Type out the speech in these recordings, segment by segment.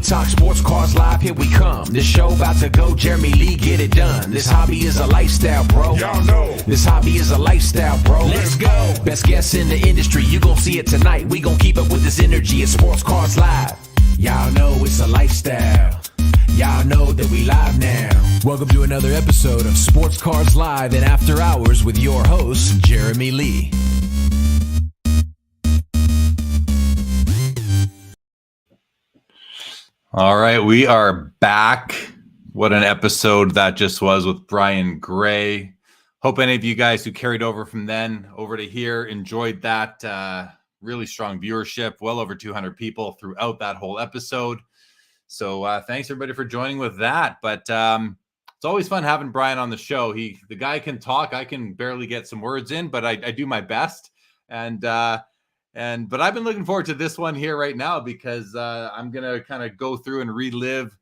Talk sports, cars live, here we come. This show about to go, Jeremy Lee, get it done. This hobby is a lifestyle, bro. Y'all know. This hobby is a lifestyle, bro. Let's go. Best guests in the industry, you gon' see it tonight. We gon' keep up with this energy. It's Sports Cars Live. Y'all know it's a lifestyle. Y'all know that we live now. Welcome to another episode of Sports Cars Live and After Hours with your host, Jeremy Lee. All right, we are back. What an episode that just was with Brian Gray. Hope any of you guys who carried over from then over to here enjoyed that. Really strong viewership, well over 200 people throughout that whole episode. So thanks everybody for joining with that. But it's always fun having Brian on the show. The guy can talk. I can barely get some words in, but I do my best. But I've been looking forward to this one here right now because I'm going to kind of go through and relive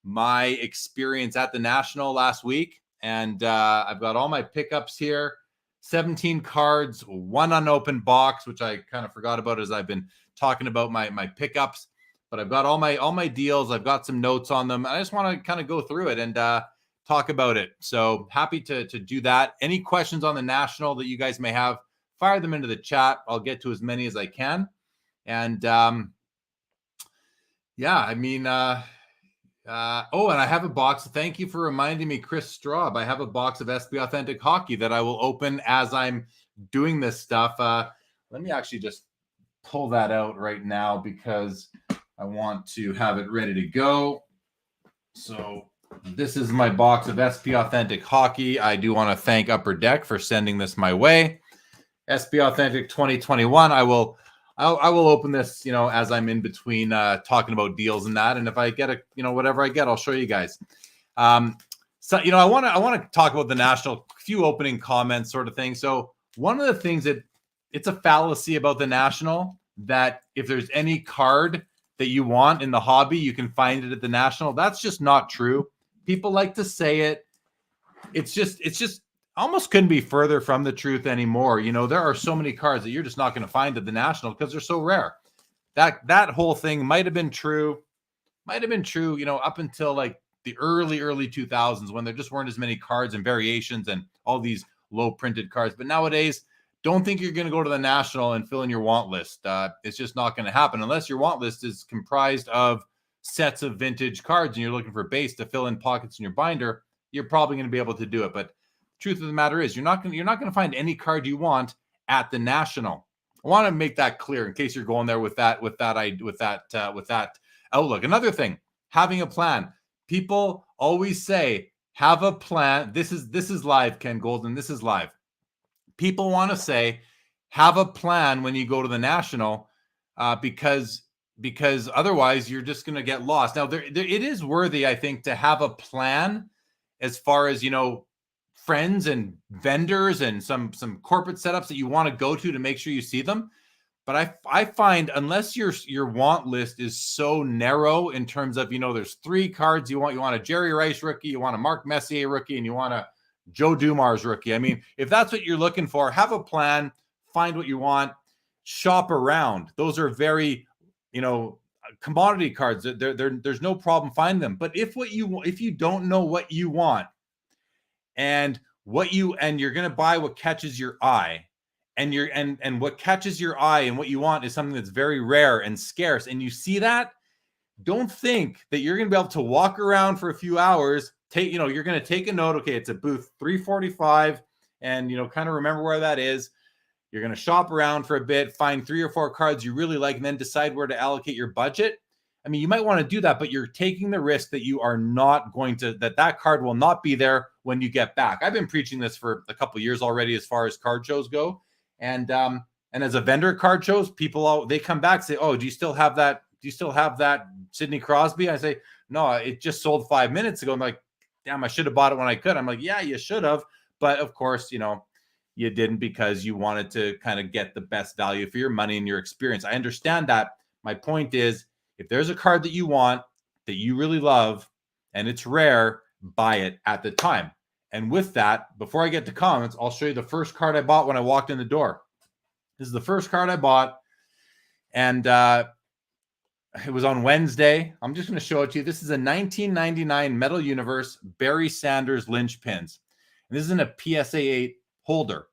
my experience at the National last week. And I've got all my pickups here, 17 cards, one unopened box, which I kind of forgot about as I've been talking about my pickups. But I've got all my deals. I've got some notes on them. I just want to kind of go through it and talk about it. So happy to do that. Any questions on the National that you guys may have, fire them into the chat. I'll get to as many as I can. And and I have a box. Thank you for reminding me, Chris Straub. I have a box of SB Authentic Hockey that I will open as I'm doing this stuff. Let me actually just pull that out right now because I want to have it ready to go. So this is my box of SP Authentic Hockey. I do want to thank Upper Deck for sending this my way. SP Authentic 2021. I will open this, as I'm in between talking about deals and that. And if I get whatever I get, I'll show you guys. I want to talk about the National, few opening comments sort of thing. So one of the things that it's a fallacy about the National that if there's any card that you want in the hobby, you can find it at the National. That's just not true. People like to say it. It's just almost couldn't be further from the truth anymore. There are so many cards that you're just not going to find at the National because they're so rare. That whole thing might have been true, up until like the early 2000s when there just weren't as many cards and variations and all these low printed cards. But nowadays, don't think you're going to go to the National and fill in your want list. It's just not going to happen unless your want list is comprised of sets of vintage cards and you're looking for base to fill in pockets in your binder. You're probably going to be able to do it. But truth of the matter is, you're not going to find any card you want at the National. I want to make that clear in case you're going there with that outlook. Another thing, having a plan. People always say, have a plan. This is live, Ken Golden. This is live. People want to say, have a plan when you go to the National, because otherwise you're just going to get lost. Now, it is worthy, I think, to have a plan as far as, friends and vendors and some corporate setups that you want to go to make sure you see them. But I find unless your want list is so narrow in terms of, there's 3 cards you want a Jerry Rice rookie, you want a Mark Messier rookie, and you want a Joe Dumars rookie. I mean, if that's what you're looking for, have a plan, find what you want, shop around. Those are very, commodity cards. There's no problem finding them. But if you don't know what you want and you're going to buy what catches your eye and what catches your eye and what you want is something that's very rare and scarce, and you see that, don't think that you're going to be able to walk around for a few hours. You're going to take a note. Okay, it's at booth 345, and kind of remember where that is. You're going to shop around for a bit, find 3 or 4 cards you really like, and then decide where to allocate your budget. I mean, you might want to do that, but you're taking the risk that you are not going to, that card will not be there when you get back. I've been preaching this for a couple of years already as far as card shows go. And as a vendor card shows, people, they come back and say, oh, do you still have that? Do you still have that Sidney Crosby? I say, no, it just sold 5 minutes ago. I'm like, damn, I should have bought it when I could. I'm like, yeah, you should have. But of course, you didn't because you wanted to kind of get the best value for your money and your experience. I understand that. My point is, if there's a card that you want, that you really love, and it's rare, buy it at the time. And with that, before I get to comments, I'll show you the first card I bought when I walked in the door. This is the first card I bought. And it was on Wednesday. I'm just going to show it to you. This is a 1999 Metal Universe Barry Sanders linchpins. And this is in a PSA 8 holder.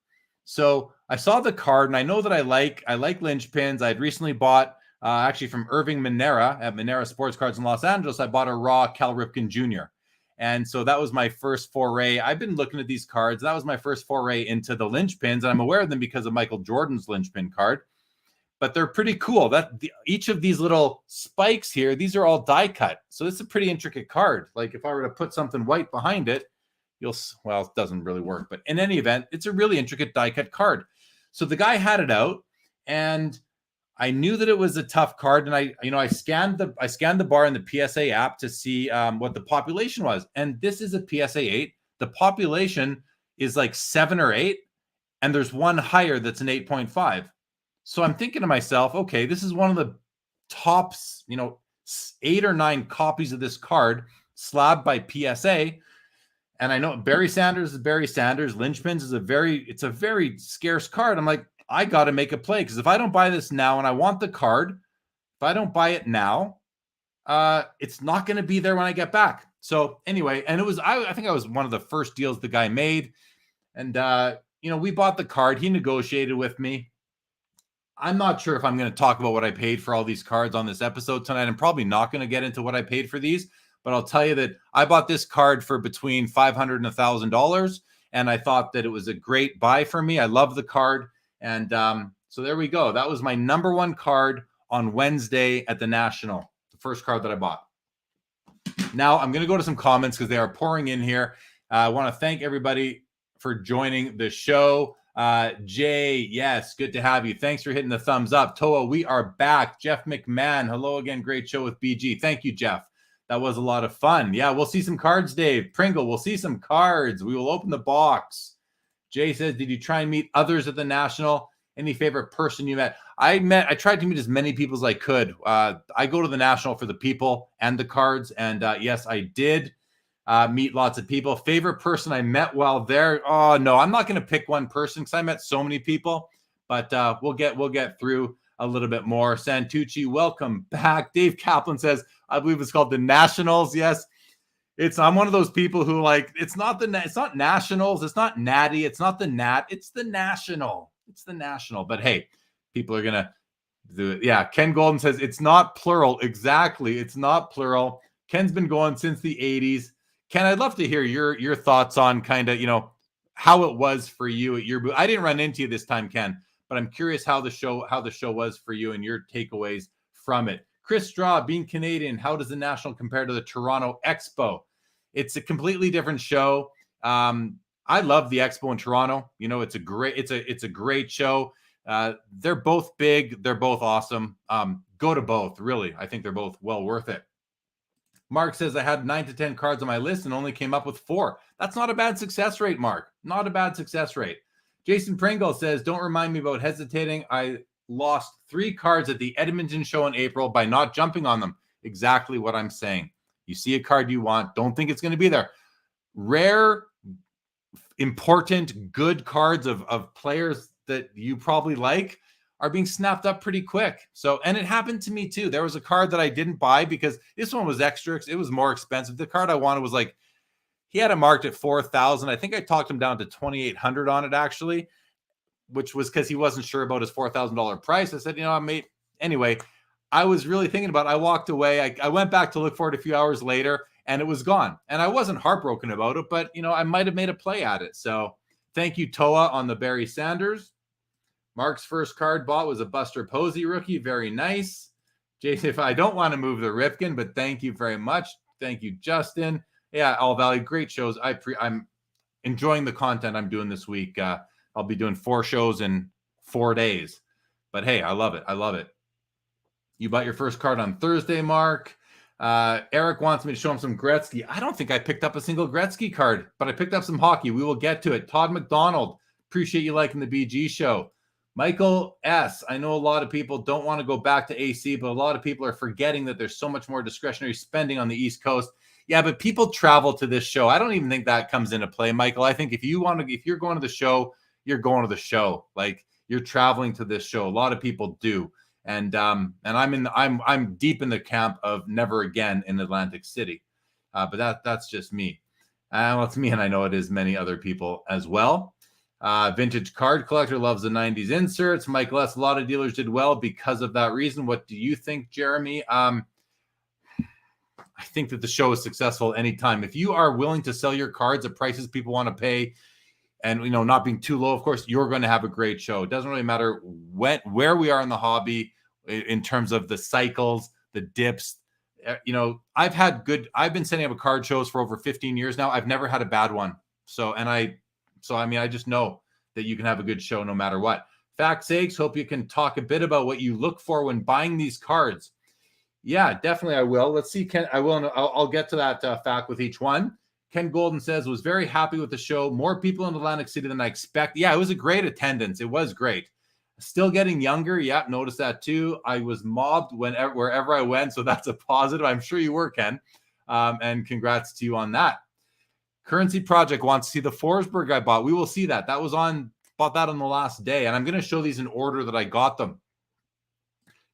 So I saw the card, and I know that I like linchpins. I'd recently bought, actually from Irving Minera at Minera Sports Cards in Los Angeles, I bought a raw Cal Ripken Jr. And so that was my first foray. I've been looking at these cards. That was my first foray into the linchpins, and I'm aware of them because of Michael Jordan's linchpin card. But they're pretty cool. Each of these little spikes here, these are all die cut. So it's a pretty intricate card. Like if I were to put something white behind it, well, it doesn't really work. But in any event, it's a really intricate die cut card. So the guy had it out, and I knew that it was a tough card. And I scanned the bar in the PSA app to see what the population was. And this is a PSA 8. The population is like 7 or 8, and there's one higher that's an 8.5. So I'm thinking to myself, okay, this is one of the tops, 8 or 9 copies of this card slabbed by PSA. And I know Barry Sanders is Barry Sanders. Linchpins is it's a very scarce card. I'm like, I got to make a play, because if I don't buy this now and I want the card, if I don't buy it now, it's not going to be there when I get back. So anyway, and I think I was one of the first deals the guy made. And, we bought the card. He negotiated with me. I'm not sure if I'm going to talk about what I paid for all these cards on this episode tonight. I'm probably not going to get into what I paid for these, but I'll tell you that I bought this card for between $500 and $1,000, and I thought that it was a great buy for me. I love the card, and so there we go. That was my number one card on Wednesday at the National, the first card that I bought. Now I'm going to go to some comments because they are pouring in here. I want to thank everybody for joining the show. Jay, yes, good to have you. Thanks for hitting the thumbs up. Toa, we are back. Jeff McMahon, hello again. Great show with BG. Thank you, Jeff. That was a lot of fun. Yeah, we'll see some cards, Dave. Pringle, we'll see some cards. We will open the box. Jay says, did you try and meet others at the National? Any favorite person you met? I tried to meet as many people as I could. I go to the National for the people and the cards. And yes, I did. Meet lots of people. Favorite person I met while there? Oh no, I'm not going to pick one person because I met so many people. But we'll get through a little bit more. Santucci, welcome back. Dave Kaplan says, I believe it's called the Nationals. Yes, I'm one of those people who it's not Nationals, it's not Natty, it's not the Nat, it's the National. It's the National. But hey, people are gonna do it. Yeah, Ken Golden says it's not plural. Exactly, it's not plural. Ken's been going since the 80s. Ken, I'd love to hear your thoughts on kind of, how it was for you at your booth. I didn't run into you this time, Ken, but I'm curious how the show was for you and your takeaways from it. Chris Straw, being Canadian, how does the National compare to the Toronto Expo? It's a completely different show. I love the Expo in Toronto. It's a great show. They're both big. They're both awesome. Go to both, really. I think they're both well worth it. Mark says, I had 9 to 10 cards on my list and only came up with 4. That's not a bad success rate, Mark. Not a bad success rate. Jason Pringle says, don't remind me about hesitating. I lost 3 cards at the Edmonton show in April by not jumping on them. Exactly what I'm saying. You see a card you want, don't think it's going to be there. Rare, important, good cards of players that you probably like are being snapped up pretty quick. So, and it happened to me too. There was a card that I didn't buy because this one was extra. It was more expensive. The card I wanted was he had it marked at 4,000. I think I talked him down to 2,800 on it actually, which was because he wasn't sure about his $4,000 price. I said, anyway, I was really thinking about it. I walked away. I went back to look for it a few hours later and it was gone. And I wasn't heartbroken about it, but I might've made a play at it. So thank you, Toa, on the Barry Sanders. Mark's first card bought was a Buster Posey rookie. Very nice. Jason, if I don't want to move the Ripken, but thank you very much. Thank you, Justin. Yeah, All Valley, great shows. I'm enjoying the content I'm doing this week. I'll be doing 4 shows in 4 days. But hey, I love it. I love it. You bought your first card on Thursday, Mark. Eric wants me to show him some Gretzky. I don't think I picked up a single Gretzky card, but I picked up some hockey. We will get to it. Todd McDonald, appreciate you liking the BG show. Michael S., I know a lot of people don't want to go back to AC, but a lot of people are forgetting that there's so much more discretionary spending on the East Coast. Yeah, but people travel to this show. I don't even think that comes into play, Michael. I think if you're going to the show, you're going to the show. You're traveling to this show. A lot of people do. And I'm deep in the camp of never again in Atlantic City. But that's just me. Well, it's me, and I know it is many other people as well. Vintage card collector loves the 90s inserts. Mike Less, a lot of dealers did well because of that reason. What do you think, Jeremy? I think that the show is successful anytime. If you are willing to sell your cards at prices people want to pay, and not being too low, of course, you're going to have a great show. It doesn't really matter where we are in the hobby in terms of the cycles, the dips. I've been setting up card shows for over 15 years now. I've never had a bad one. I just know that you can have a good show no matter what. Fact sakes, hope you can talk a bit about what you look for when buying these cards. Yeah, definitely I will. Let's see, Ken. I'll get to that fact with each one. Ken Golden says, was very happy with the show. More people in Atlantic City than I expect. Yeah, it was a great attendance. It was great. Still getting younger. Yeah, noticed that too. I was mobbed wherever I went, so that's a positive. I'm sure you were, Ken. And congrats to you on that. Currency Project wants to see the Forsberg I bought. We will see that. Bought that on the last day, and I'm going to show these in order that I got them.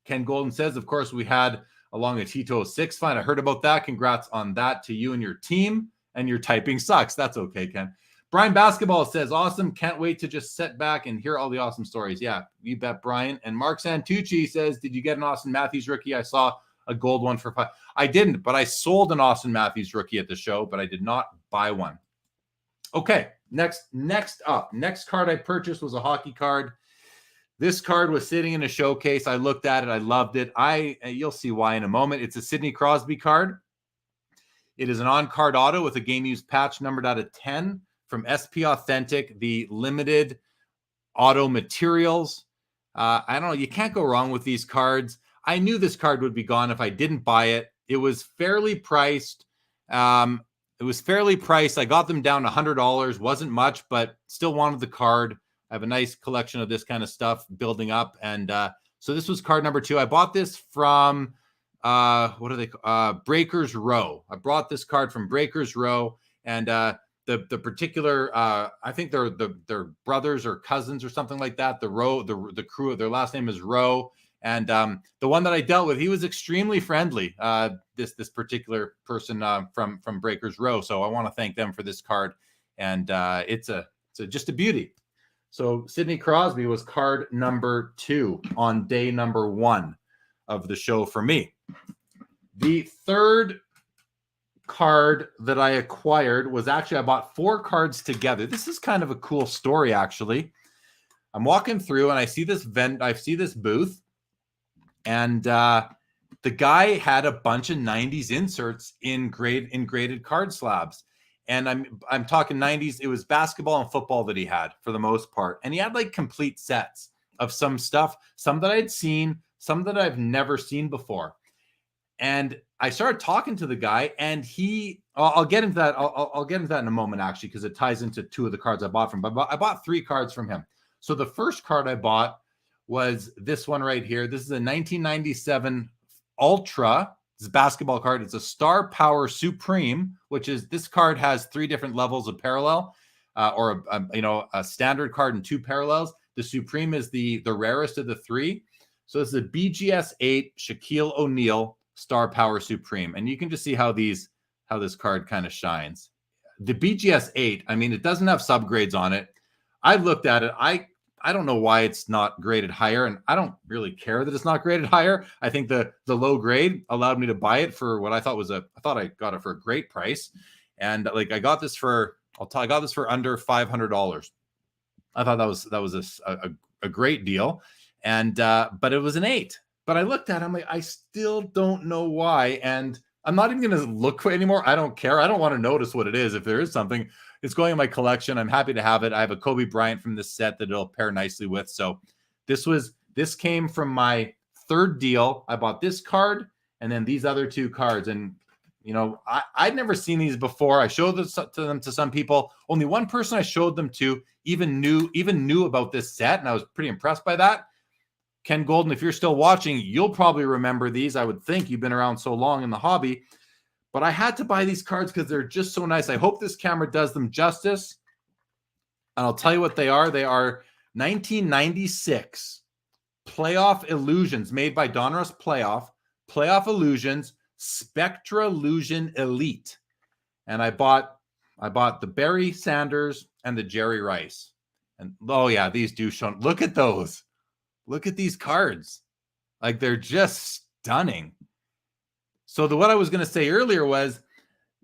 Ken Golden says, of course, we had along a Tito 6 fine. I heard about that. Congrats on that to you and your team. And your typing sucks. That's okay, Ken. Brian Basketball says, awesome. Can't wait to just sit back and hear all the awesome stories. Yeah, you bet, Brian. And Mark Santucci says, did you get an Austin Matthews rookie? I saw a gold one for $5. I didn't, but I sold an Austin Matthews rookie at the show, but I did not buy one. Okay, next card I purchased was a hockey card. This card was sitting in a showcase. I looked at it. I loved it. You'll see why in a moment. It's a Sidney Crosby card. It is an on-card auto with a game-used patch numbered out of 10 from SP Authentic, the limited auto materials. I don't know. You can't go wrong with these cards. I knew this card would be gone if I didn't buy it. It was fairly priced. I got them down $100. Wasn't much, but still wanted the card. I have a nice collection of this kind of stuff building up. And so this was card number 2. I bought this from... Breakers Row. I brought this card from Breakers Row, and the particular I think they're brothers or cousins or something like that. The crew, their last name is Rowe, and the one that I dealt with, he was extremely friendly. This particular person from Breakers Row. So I want to thank them for this card, and it's just a beauty. So Sidney Crosby was card number 2 on day number 1 of the show for me. The third card that I acquired was I bought 4 cards together. This is kind of a cool story, actually. I'm walking through and I see this booth, and the guy had a bunch of 90s inserts in graded card slabs. And I'm talking 90s. It was basketball and football that he had for the most part. And he had like complete sets of some stuff, some that I'd seen, some that I've never seen before. And I started talking to the guy, and I'll get into that. I'll get into that in a moment, actually, because it ties into 2 of the cards I bought from him. But I bought 3 cards from him. So the first card I bought was this one right here. This is a 1997 Ultra. It's a basketball card. It's a Star Power Supreme, this card has 3 different levels of parallel, or a standard card and 2 parallels. The Supreme is the rarest of the 3. So this is a BGS 8 Shaquille O'Neal Star Power Supreme. And you can just see how this card kind of shines. The BGS 8, it doesn't have subgrades on it. I looked at it. I don't know why it's not graded higher, and I don't really care that it's not graded higher. I think the low grade allowed me to buy it for what I thought I got it for a great price. And I got this for under $500. I thought that was a great deal. And but it was an 8. But I looked at it, I'm like, I still don't know why. And I'm not even going to look for it anymore. I don't care. I don't want to notice what it is. If there is something, it's going in my collection. I'm happy to have it. I have a Kobe Bryant from this set that it'll pair nicely with. So this came from my 3rd deal. I bought this card and then these other 2 cards. And, I'd never seen these before. I showed them to some people. Only one person I showed them to even knew about this set. And I was pretty impressed by that. Ken Golden, if you're still watching, you'll probably remember these. I would think you've been around so long in the hobby. But I had to buy these cards because they're just so nice. I hope this camera does them justice. And I'll tell you what they are. They are 1996 Playoff Illusions, made by Donruss Playoff Illusions, Spectra Illusion Elite. And I bought the Barry Sanders and the Jerry Rice. And oh yeah, these do show. Look at those. Look at these cards. Like, they're just stunning. So what I was going to say earlier was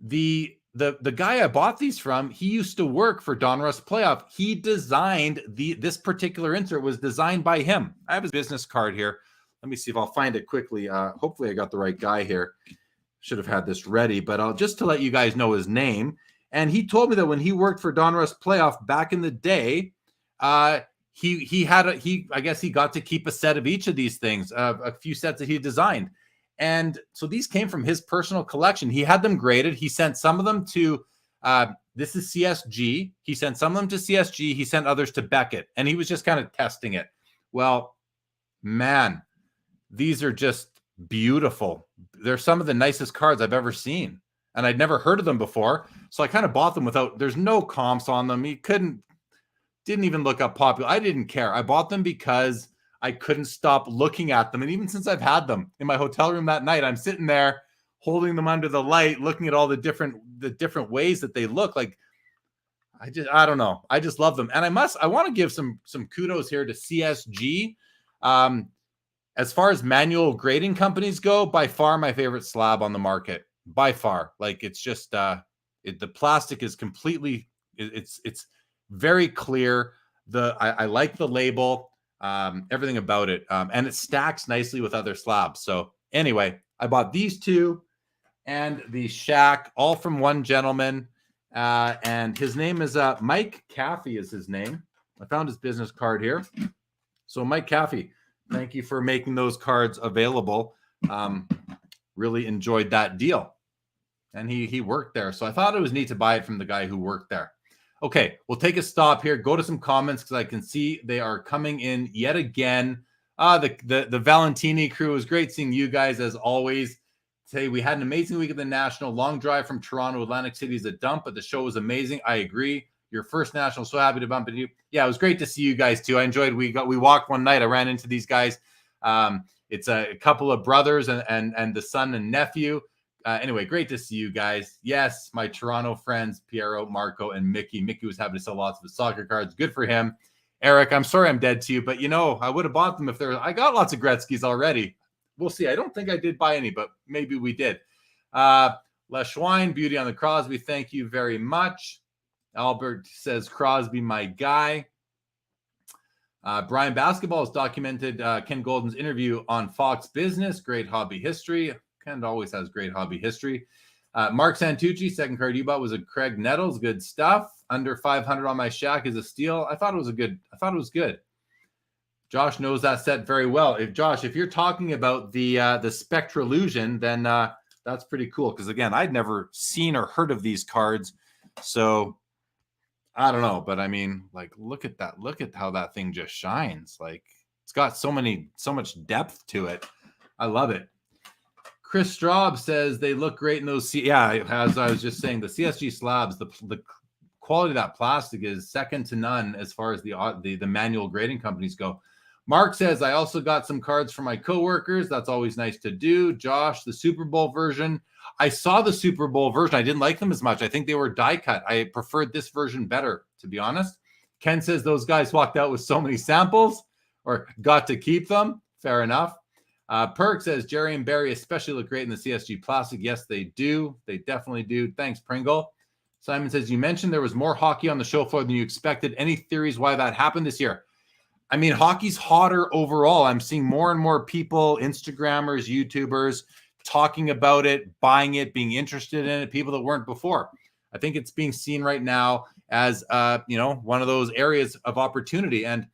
the guy I bought these from, he used to work for Donruss Playoff. He designed this particular insert was designed by him. I have his business card here. Let me see if I'll find it quickly. Hopefully I got the right guy here. Should have had this ready, but I'll just to let you guys know his name. And he told me that when he worked for Donruss Playoff back in the day, I guess he got to keep a set of each of these things, a few sets that he designed. And so these came from his personal collection. He had them graded. He sent some of them to, this is CSG. He sent some of them to CSG. He sent others to Beckett. And he was just kind of testing it. Well, man, these are just beautiful. They're some of the nicest cards I've ever seen. And I'd never heard of them before. So I kind of bought them there's no comps on them. He didn't even look up popular. I didn't care. I bought them because I couldn't stop looking at them. And even since I've had them in my hotel room that night, I'm sitting there holding them under the light, looking at all the different ways that they look. Like, I don't know. I just love them. And I want to give some kudos here to CSG. As far as manual grading companies go, by far my favorite slab on the market. By far. Like, it's just the plastic is completely, it's very clear. I like the label, everything about it. And it stacks nicely with other slabs. So anyway, I bought these two and the Shaq, all from one gentleman. And his name is Mike Caffey is his name. I found his business card here. So Mike Caffey, thank you for making those cards available. Really enjoyed that deal. And he worked there. So I thought it was neat to buy it from the guy who worked there. Okay, we'll take a stop here. Go to some comments because I can see they are coming in yet again. The Valentini crew, was great seeing you guys as always. Say we had an amazing week at the National. Long drive from Toronto, Atlantic City is a dump, but the show was amazing. I agree. Your first National, so happy to bump into you. Yeah, it was great to see you guys too. I enjoyed. We walked one night. I ran into these guys. It's a couple of brothers and the son and nephew. Anyway, great to see you guys. Yes, my Toronto friends, Piero, Marco, and Mickey. Mickey was happy to sell lots of his soccer cards. Good for him. Eric, I'm sorry I'm dead to you, but I would have bought them if I got lots of Gretzky's already. We'll see. I don't think I did buy any, but maybe we did. Leschwein, beauty on the Crosby. Thank you very much. Albert says, Crosby, my guy. Brian Basketball has documented Ken Golden's interview on Fox Business. Great hobby history. Ken always has great hobby history. Mark Santucci, second card you bought was a Craig Nettles. Good stuff. Under 500 on my Shaq is a steal. I thought it was good. Josh knows that set very well. If you're talking about the Spectra Illusion, then that's pretty cool. Because again, I'd never seen or heard of these cards. So I don't know, but I mean, like, look at that. Look at how that thing just shines. Like, it's got so much depth to it. I love it. Chris Straub says they look great in those. As I was just saying, the CSG slabs, the quality of that plastic is second to none as far as the manual grading companies go. Mark says, I also got some cards for my coworkers. That's always nice to do. Josh, the Super Bowl version. I saw the Super Bowl version. I didn't like them as much. I think they were die cut. I preferred this version better, to be honest. Ken says those guys walked out with so many samples or got to keep them. Fair enough. Perk says Jerry and Barry especially look great in the CSG plastic. Yes, they do. They definitely do. Thanks, Pringle. Simon says, you mentioned there was more hockey on the show floor than you expected. Any theories why that happened this year? I mean, hockey's hotter overall. I'm seeing more and more people, Instagrammers, YouTubers, talking about it, buying it, being interested in it, people that weren't before. I think it's being seen right now as, one of those areas of opportunity. And,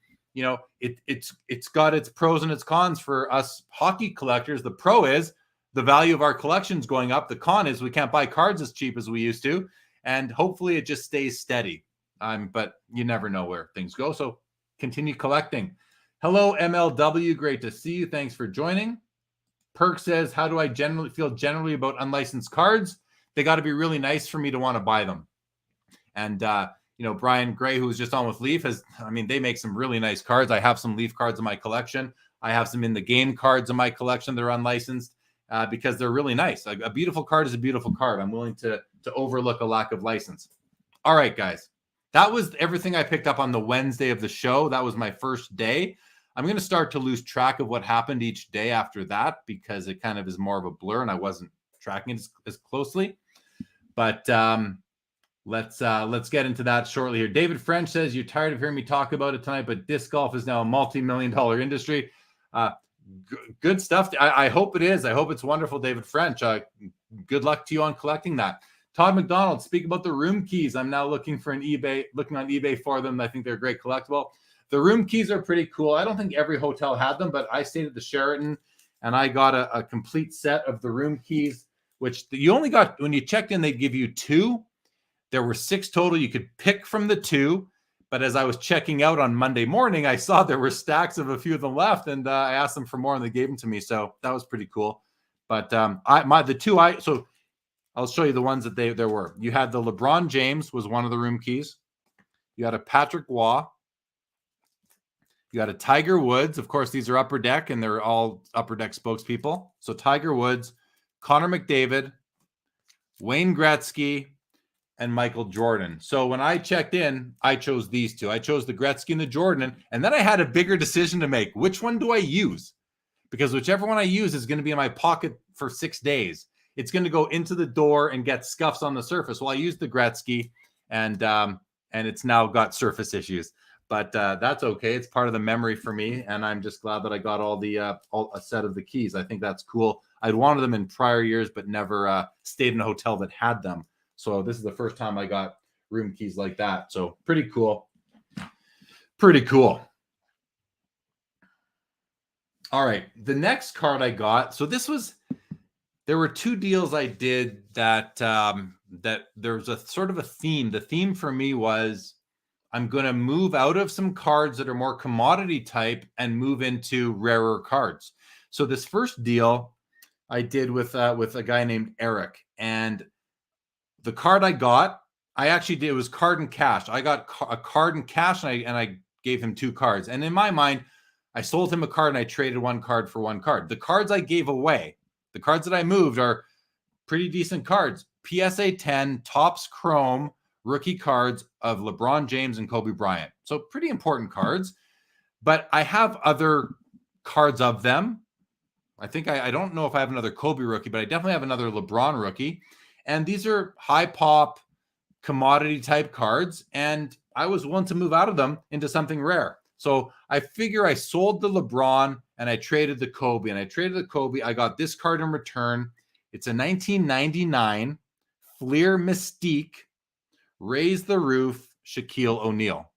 it's got its pros and its cons for us hockey collectors. The pro is the value of our collections going up. The con is we can't buy cards as cheap as we used to. And hopefully it just stays steady. But you never know where things go. So continue collecting. Hello, MLW. Great to see you. Thanks for joining. Perk says, how do I feel generally about unlicensed cards? They got to be really nice for me to want to buy them. And, Brian Gray, who was just on with Leaf, they make some really nice cards. I have some Leaf cards in my collection. I have some in the game cards in my collection that are unlicensed because they're really nice. A beautiful card is a beautiful card. I'm willing to overlook a lack of license. All right, guys. That was everything I picked up on the Wednesday of the show. That was my first day. I'm going to start to lose track of what happened each day after that because it kind of is more of a blur and I wasn't tracking it as closely. But let's get into that shortly here. David French says, you're tired of hearing me talk about it tonight, but disc golf is now a multi-million-dollar industry. Good stuff. I hope it is. I hope it's wonderful, David French. Good luck to you on collecting that. Todd McDonald, speak about the room keys. I'm now looking on eBay for them. I think they're a great collectible. The room keys are pretty cool. I don't think every hotel had them, but I stayed at the Sheraton and I got a complete set of the room keys, which you only got when you checked in, they'd give you 2. There were 6 total. You could pick from the 2. But as I was checking out on Monday morning, I saw there were stacks of a few of them left, and I asked them for more, and they gave them to me. So that was pretty cool. But so I'll show you the ones that there were. You had the LeBron James was one of the room keys. You had a Patrick Waugh. You had a Tiger Woods. Of course, these are Upper Deck, and they're all Upper Deck spokespeople. So Tiger Woods, Connor McDavid, Wayne Gretzky, and Michael Jordan. So when I checked in, I chose these 2. I chose the Gretzky and the Jordan, and then I had a bigger decision to make. Which one do I use? Because whichever one I use is going to be in my pocket for 6 days. It's going to go into the door and get scuffs on the surface. Well, I used the Gretzky, and it's now got surface issues. But that's okay. It's part of the memory for me, and I'm just glad that I got all a set of the keys. I think that's cool. I'd wanted them in prior years, but never stayed in a hotel that had them. So this is the first time I got room keys like that. So pretty cool. Pretty cool. All right. The next card I got. So there were 2 deals I did that there was a sort of a theme. The theme for me was I'm going to move out of some cards that are more commodity type and move into rarer cards. So this first deal I did with a guy named Eric, and the card I got, I actually did, it was card and cash. I got a card and cash, and I gave him 2 cards. And in my mind, I sold him a card and I traded 1 card for 1 card. The cards I gave away, the cards that I moved are pretty decent cards. PSA 10, Topps Chrome, rookie cards of LeBron James and Kobe Bryant. So pretty important cards. But I have other cards of them. I think I don't know if I have another Kobe rookie, but I definitely have another LeBron rookie. And these are high pop commodity type cards. And I was willing to move out of them into something rare. So I figure I sold the LeBron and I traded the Kobe. And I traded the Kobe. I got this card in return. It's a 1999 Fleer Mystique Raise the Roof Shaquille O'Neal.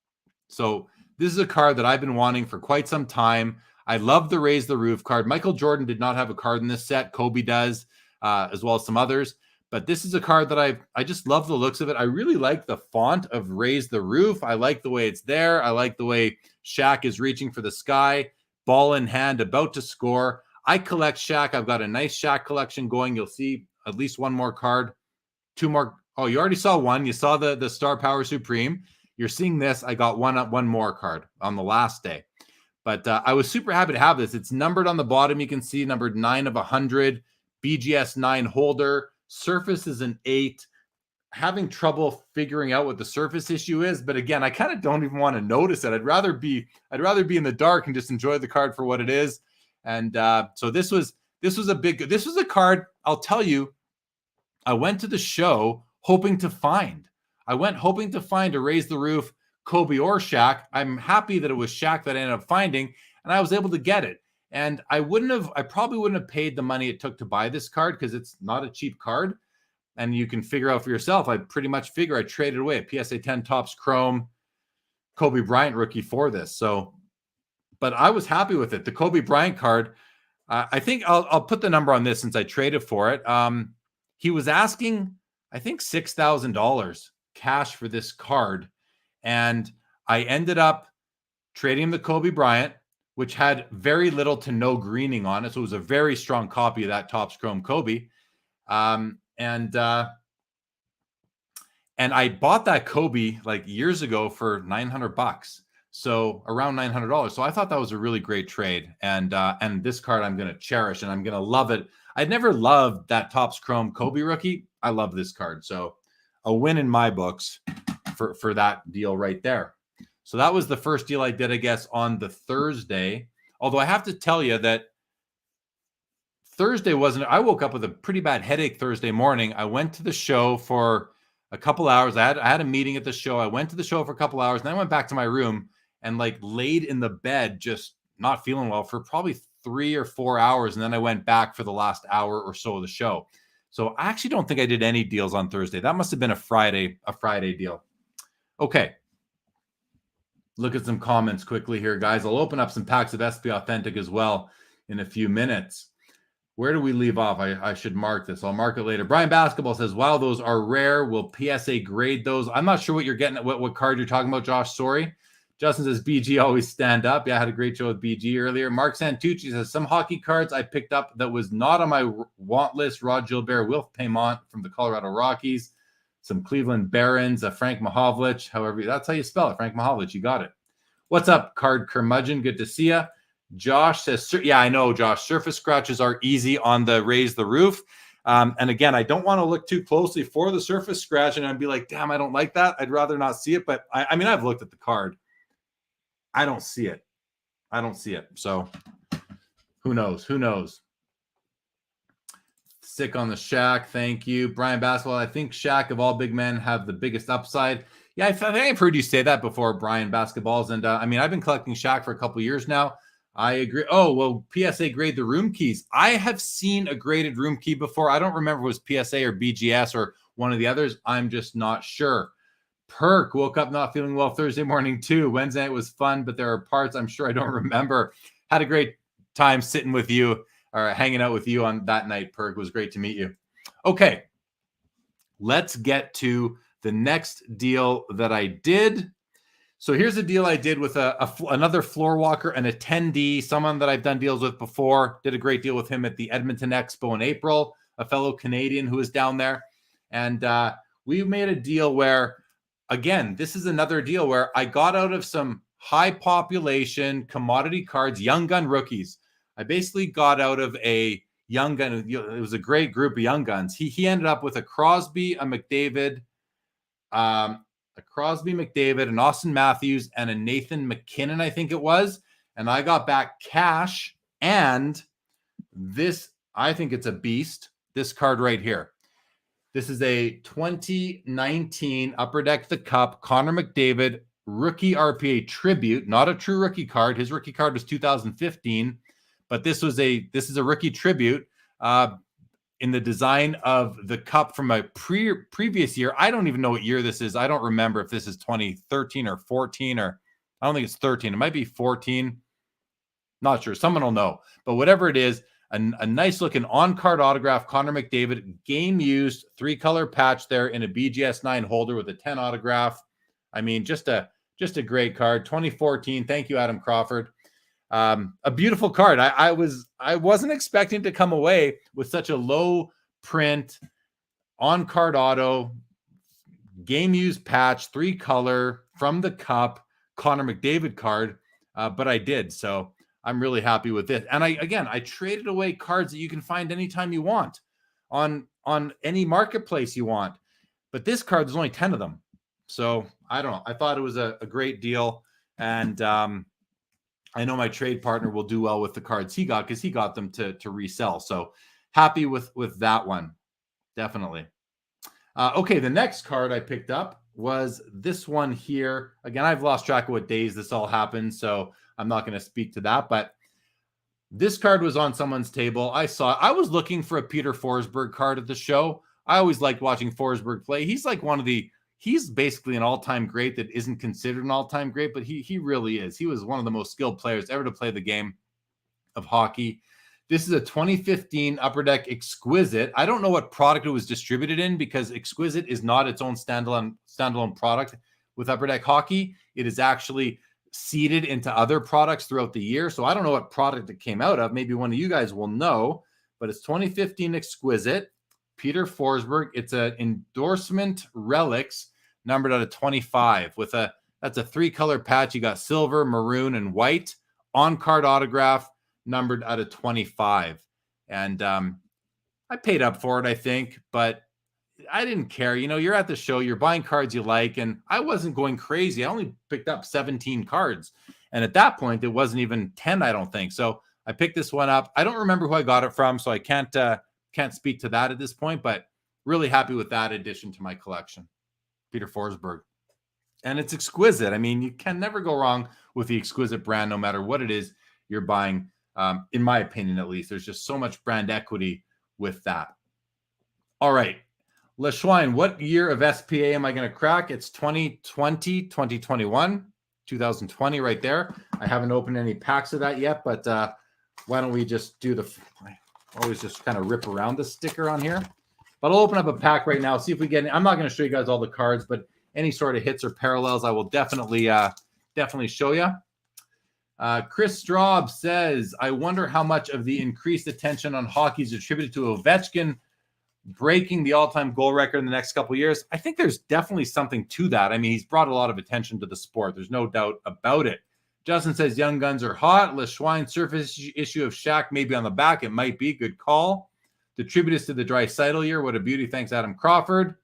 So this is a card that I've been wanting for quite some time. I love the Raise the Roof card. Michael Jordan did not have a card in this set. Kobe does, as well as some others. But this is a card that I just love the looks of it. I really like the font of Raise the Roof. I like the way it's there. I like the way Shaq is reaching for the sky, ball in hand, about to score. I collect Shaq. I've got a nice Shaq collection going. You'll see at least 1 more card, 2 more. Oh, you already saw 1. You saw the Star Power Supreme. You're seeing this. I got 1 more card on the last day. But I was super happy to have this. It's numbered on the bottom. You can see numbered 9 of 100, BGS 9 holder. Surface is an 8. Having trouble figuring out what the surface issue is, but again, I kind of don't even want to notice it. I'd rather be in the dark and just enjoy the card for what it is. And so this was a card. I'll tell you, I went to the show hoping to find a Raise the Roof Kobe or Shaq. I'm happy that it was Shaq that I ended up finding, and I was able to get it. And I probably wouldn't have paid the money it took to buy this card because it's not a cheap card. And you can figure out for yourself. I pretty much figure I traded away a PSA 10 Topps Chrome Kobe Bryant rookie for this. So, but I was happy with it. The Kobe Bryant card, I think I'll put the number on this since I traded for it. He was asking, I think, $6,000 cash for this card. And I ended up trading him the Kobe Bryant, which had very little to no greening on it. So it was a very strong copy of that Topps Chrome Kobe. And I bought that Kobe like years ago for $900. So around $900. So I thought that was a really great trade. And this card I'm going to cherish and I'm going to love it. I'd never loved that Topps Chrome Kobe rookie. I love this card. So a win in my books for that deal right there. So that was the first deal I did, I guess, on the Thursday. Although I have to tell you that Thursday I woke up with a pretty bad headache Thursday morning. I went to the show for a couple hours. I had a meeting at the show. I went to the show for a couple hours, and then I went back to my room and like laid in the bed, just not feeling well for probably 3 or 4 hours. And then I went back for the last hour or so of the show. So I actually don't think I did any deals on Thursday. That must have been a Friday deal. Okay. Look at some comments quickly here, guys. I'll open up some packs of SP Authentic as well in a few minutes. Where do we leave off? I should mark this. I'll mark it later. Brian Basketball says, wow, those are rare. Will PSA grade those? I'm not sure what you're getting at, what card you're talking about, Josh. Sorry. Justin says, BG always stand up. Yeah, I had a great show with BG earlier. Mark Santucci says, some hockey cards I picked up that was not on my want list. Rod Gilbert, Wilf Paymont from the Colorado Rockies. Some Cleveland Barons, a Frank Mahovlich. However, that's how you spell it. Frank Mahovlich. You got it. What's up, Card Curmudgeon? Good to see you. Josh says, yeah, I know, Josh. Surface scratches are easy on the Raise the Roof. And again, I don't want to look too closely for the surface scratch and I'd be like, damn, I don't like that. I'd rather not see it. But I mean, I've looked at the card. I don't see it. So who knows? Sick on the Shaq. Thank you. Brian Basketball. I think Shaq of all big men have the biggest upside. Yeah, I think I've heard you say that before, Brian Basketballs. And I mean, I've been collecting Shaq for a couple years now. I agree. Oh, well, PSA grade the room keys. I have seen a graded room key before. I don't remember if it was PSA or BGS or one of the others. I'm just not sure. Perk woke up not feeling well Thursday morning too. Wednesday night was fun, but there are parts I'm sure I don't remember. Had a great time sitting with you or hanging out with you on that night, Perk. It was great to meet you. Okay, let's get to the next deal that I did. So here's a deal I did with another floor walker, an attendee, someone that I've done deals with before. Did a great deal with him at the Edmonton Expo in April, a fellow Canadian who was down there. And we made a deal where, again, this is another deal where I got out of some high population commodity cards, young gun rookies. I basically got out of a young gun. It was a great group of young guns. He ended up with a Crosby, a McDavid, an Austin Matthews, and a Nathan McKinnon, I think it was. And I got back cash. And this, I think it's a beast. This card right here. This is a 2019 Upper Deck the Cup Connor McDavid rookie RPA tribute, not a true rookie card. His rookie card was 2015, but this is a rookie tribute. In the design of the cup from a previous year. I don't even know what year this is. I don't remember if this is 2013 or 14, or I don't think it's 13. It might be 14. Not sure. Someone will know. But whatever it is, a nice looking on-card autograph, Connor McDavid, game used, 3-color patch there in a BGS 9 holder with a 10 autograph. I mean, just a great card. 2014. Thank you, Adam Crawford. A beautiful card. I wasn't expecting to come away with such a low print on card auto game used patch, 3-color from the cup Connor McDavid card. But I did. So I'm really happy with this. And I traded away cards that you can find anytime you want on any marketplace you want. But this card, there's only 10 of them. So I don't know. I thought it was a great deal. And, I know my trade partner will do well with the cards he got because he got them to resell. So happy with that one. Definitely. Okay, the next card I picked up was this one here. Again, I've lost track of what days this all happened, so I'm not going to speak to that. But this card was on someone's table. I was looking for a Peter Forsberg card at the show. I always liked watching Forsberg play. He's like he's basically an all-time great that isn't considered an all-time great, but he really is. He was one of the most skilled players ever to play the game of hockey. This is a 2015 Upper Deck Exquisite. I don't know what product it was distributed in because Exquisite is not its own standalone product with Upper Deck Hockey. It is actually seeded into other products throughout the year. So I don't know what product it came out of. Maybe one of you guys will know, but it's 2015 Exquisite. Peter Forsberg. It's an endorsement relics numbered out of 25 with a That's a 3-color patch. You got silver, maroon, and white. On-card autograph, numbered out of 25. And I paid up for it, I think, but I didn't care. You know, you're at the show, you're buying cards you like, and I wasn't going crazy. I only picked up 17 cards. And at that point, it wasn't even 10, I don't think. So I picked this one up. I don't remember who I got it from, so I can't speak to that at this point, but really happy with that addition to my collection. Peter Forsberg. And it's Exquisite. I mean, you can never go wrong with the Exquisite brand, no matter what it is you're buying. In my opinion, at least, there's just so much brand equity with that. All right. LeSchwein, what year of SPA am I going to crack? It's 2020, 2021, 2020 right there. I haven't opened any packs of that yet, but why don't we just do I always just kind of rip around the sticker on here. But I'll open up a pack right now, see if we get I'm not going to show you guys all the cards, but any sort of hits or parallels, I will definitely show you. Chris Straub says, I wonder how much of the increased attention on hockey is attributed to Ovechkin breaking the all-time goal record in the next couple of years. I think there's definitely something to that. I mean, he's brought a lot of attention to the sport. There's no doubt about it. Justin says, young guns are hot. LeSchwein surface issue of Shaq maybe on the back. It might be. Good call. The tribute is to the Draisaitl year. What a beauty. Thanks, Adam Crawford.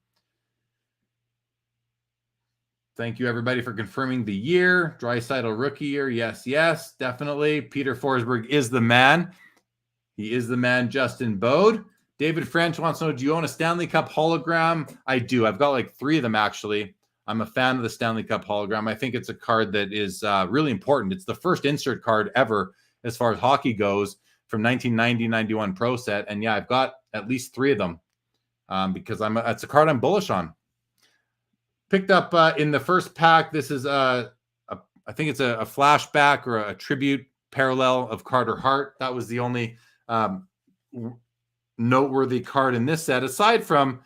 Thank you, everybody, for confirming the year. Draisaitl rookie year. Yes, yes, definitely. Peter Forsberg is the man. He is the man, Justin Bode. David French wants to know, do you own a Stanley Cup hologram? I do. I've got like 3 of them, actually. I'm a fan of the Stanley Cup hologram. I think it's a card that is really important. It's the first insert card ever as far as hockey goes from 1990-91 Pro Set. And yeah, I've got at least 3 of them because it's a card I'm bullish on. Picked up in the first pack. This is I think it's a flashback or a tribute parallel of Carter Hart. That was the only noteworthy card in this set, aside from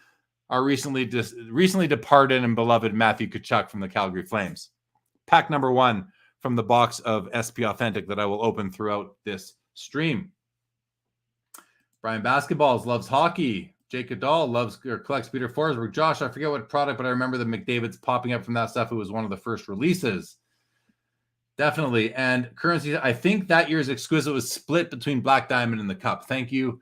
our recently departed and beloved Matthew Tkachuk from the Calgary Flames. Pack number 1 from the box of SP Authentic that I will open throughout this stream. Brian Basketballs loves hockey. Jake Adal loves or collects Peter Forsberg. Josh, I forget what product, but I remember the McDavid's popping up from that stuff. It was one of the first releases. Definitely. And Currency, I think that year's Exquisite was split between Black Diamond and the Cup. Thank you.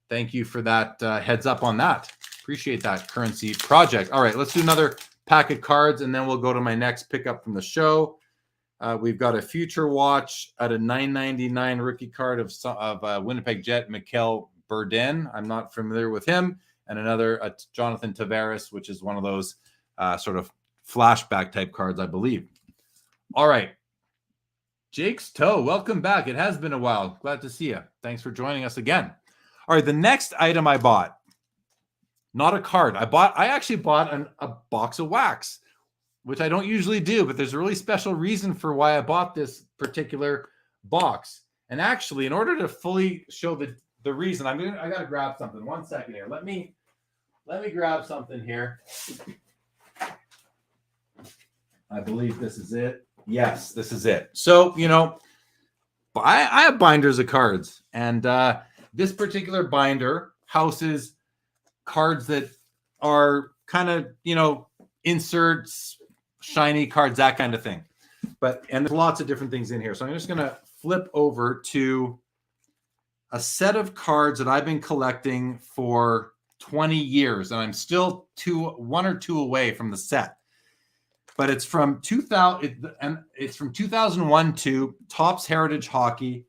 Thank you for that heads up on that. Appreciate that, Currency Project. All right, let's do another pack of cards, and then we'll go to my next pickup from the show. We've got a Future Watch at a $9.99 rookie card of Winnipeg Jet, Mikkel Burdin. I'm not familiar with him. And another Jonathan Tavares, which is one of those sort of flashback type cards, I believe. All right. Jake's Toe, welcome back. It has been a while. Glad to see you. Thanks for joining us again. All right, the next item I bought, not a card. I actually bought a box of wax, which I don't usually do, but there's a really special reason for why I bought this particular box. And actually, in order to fully show the reason, I got to grab something. 1 second here. Let me grab something here. I believe this is it. Yes, this is it. So, you know, I have binders of cards, and this particular binder houses cards that are kind of, you know, inserts, shiny cards, that kind of thing. And there's lots of different things in here. So I'm just going to flip over to a set of cards that I've been collecting for 20 years, and I'm still 1 or 2 away from the set. But it's from 2000, and it's from 2001 to Topps Heritage Hockey.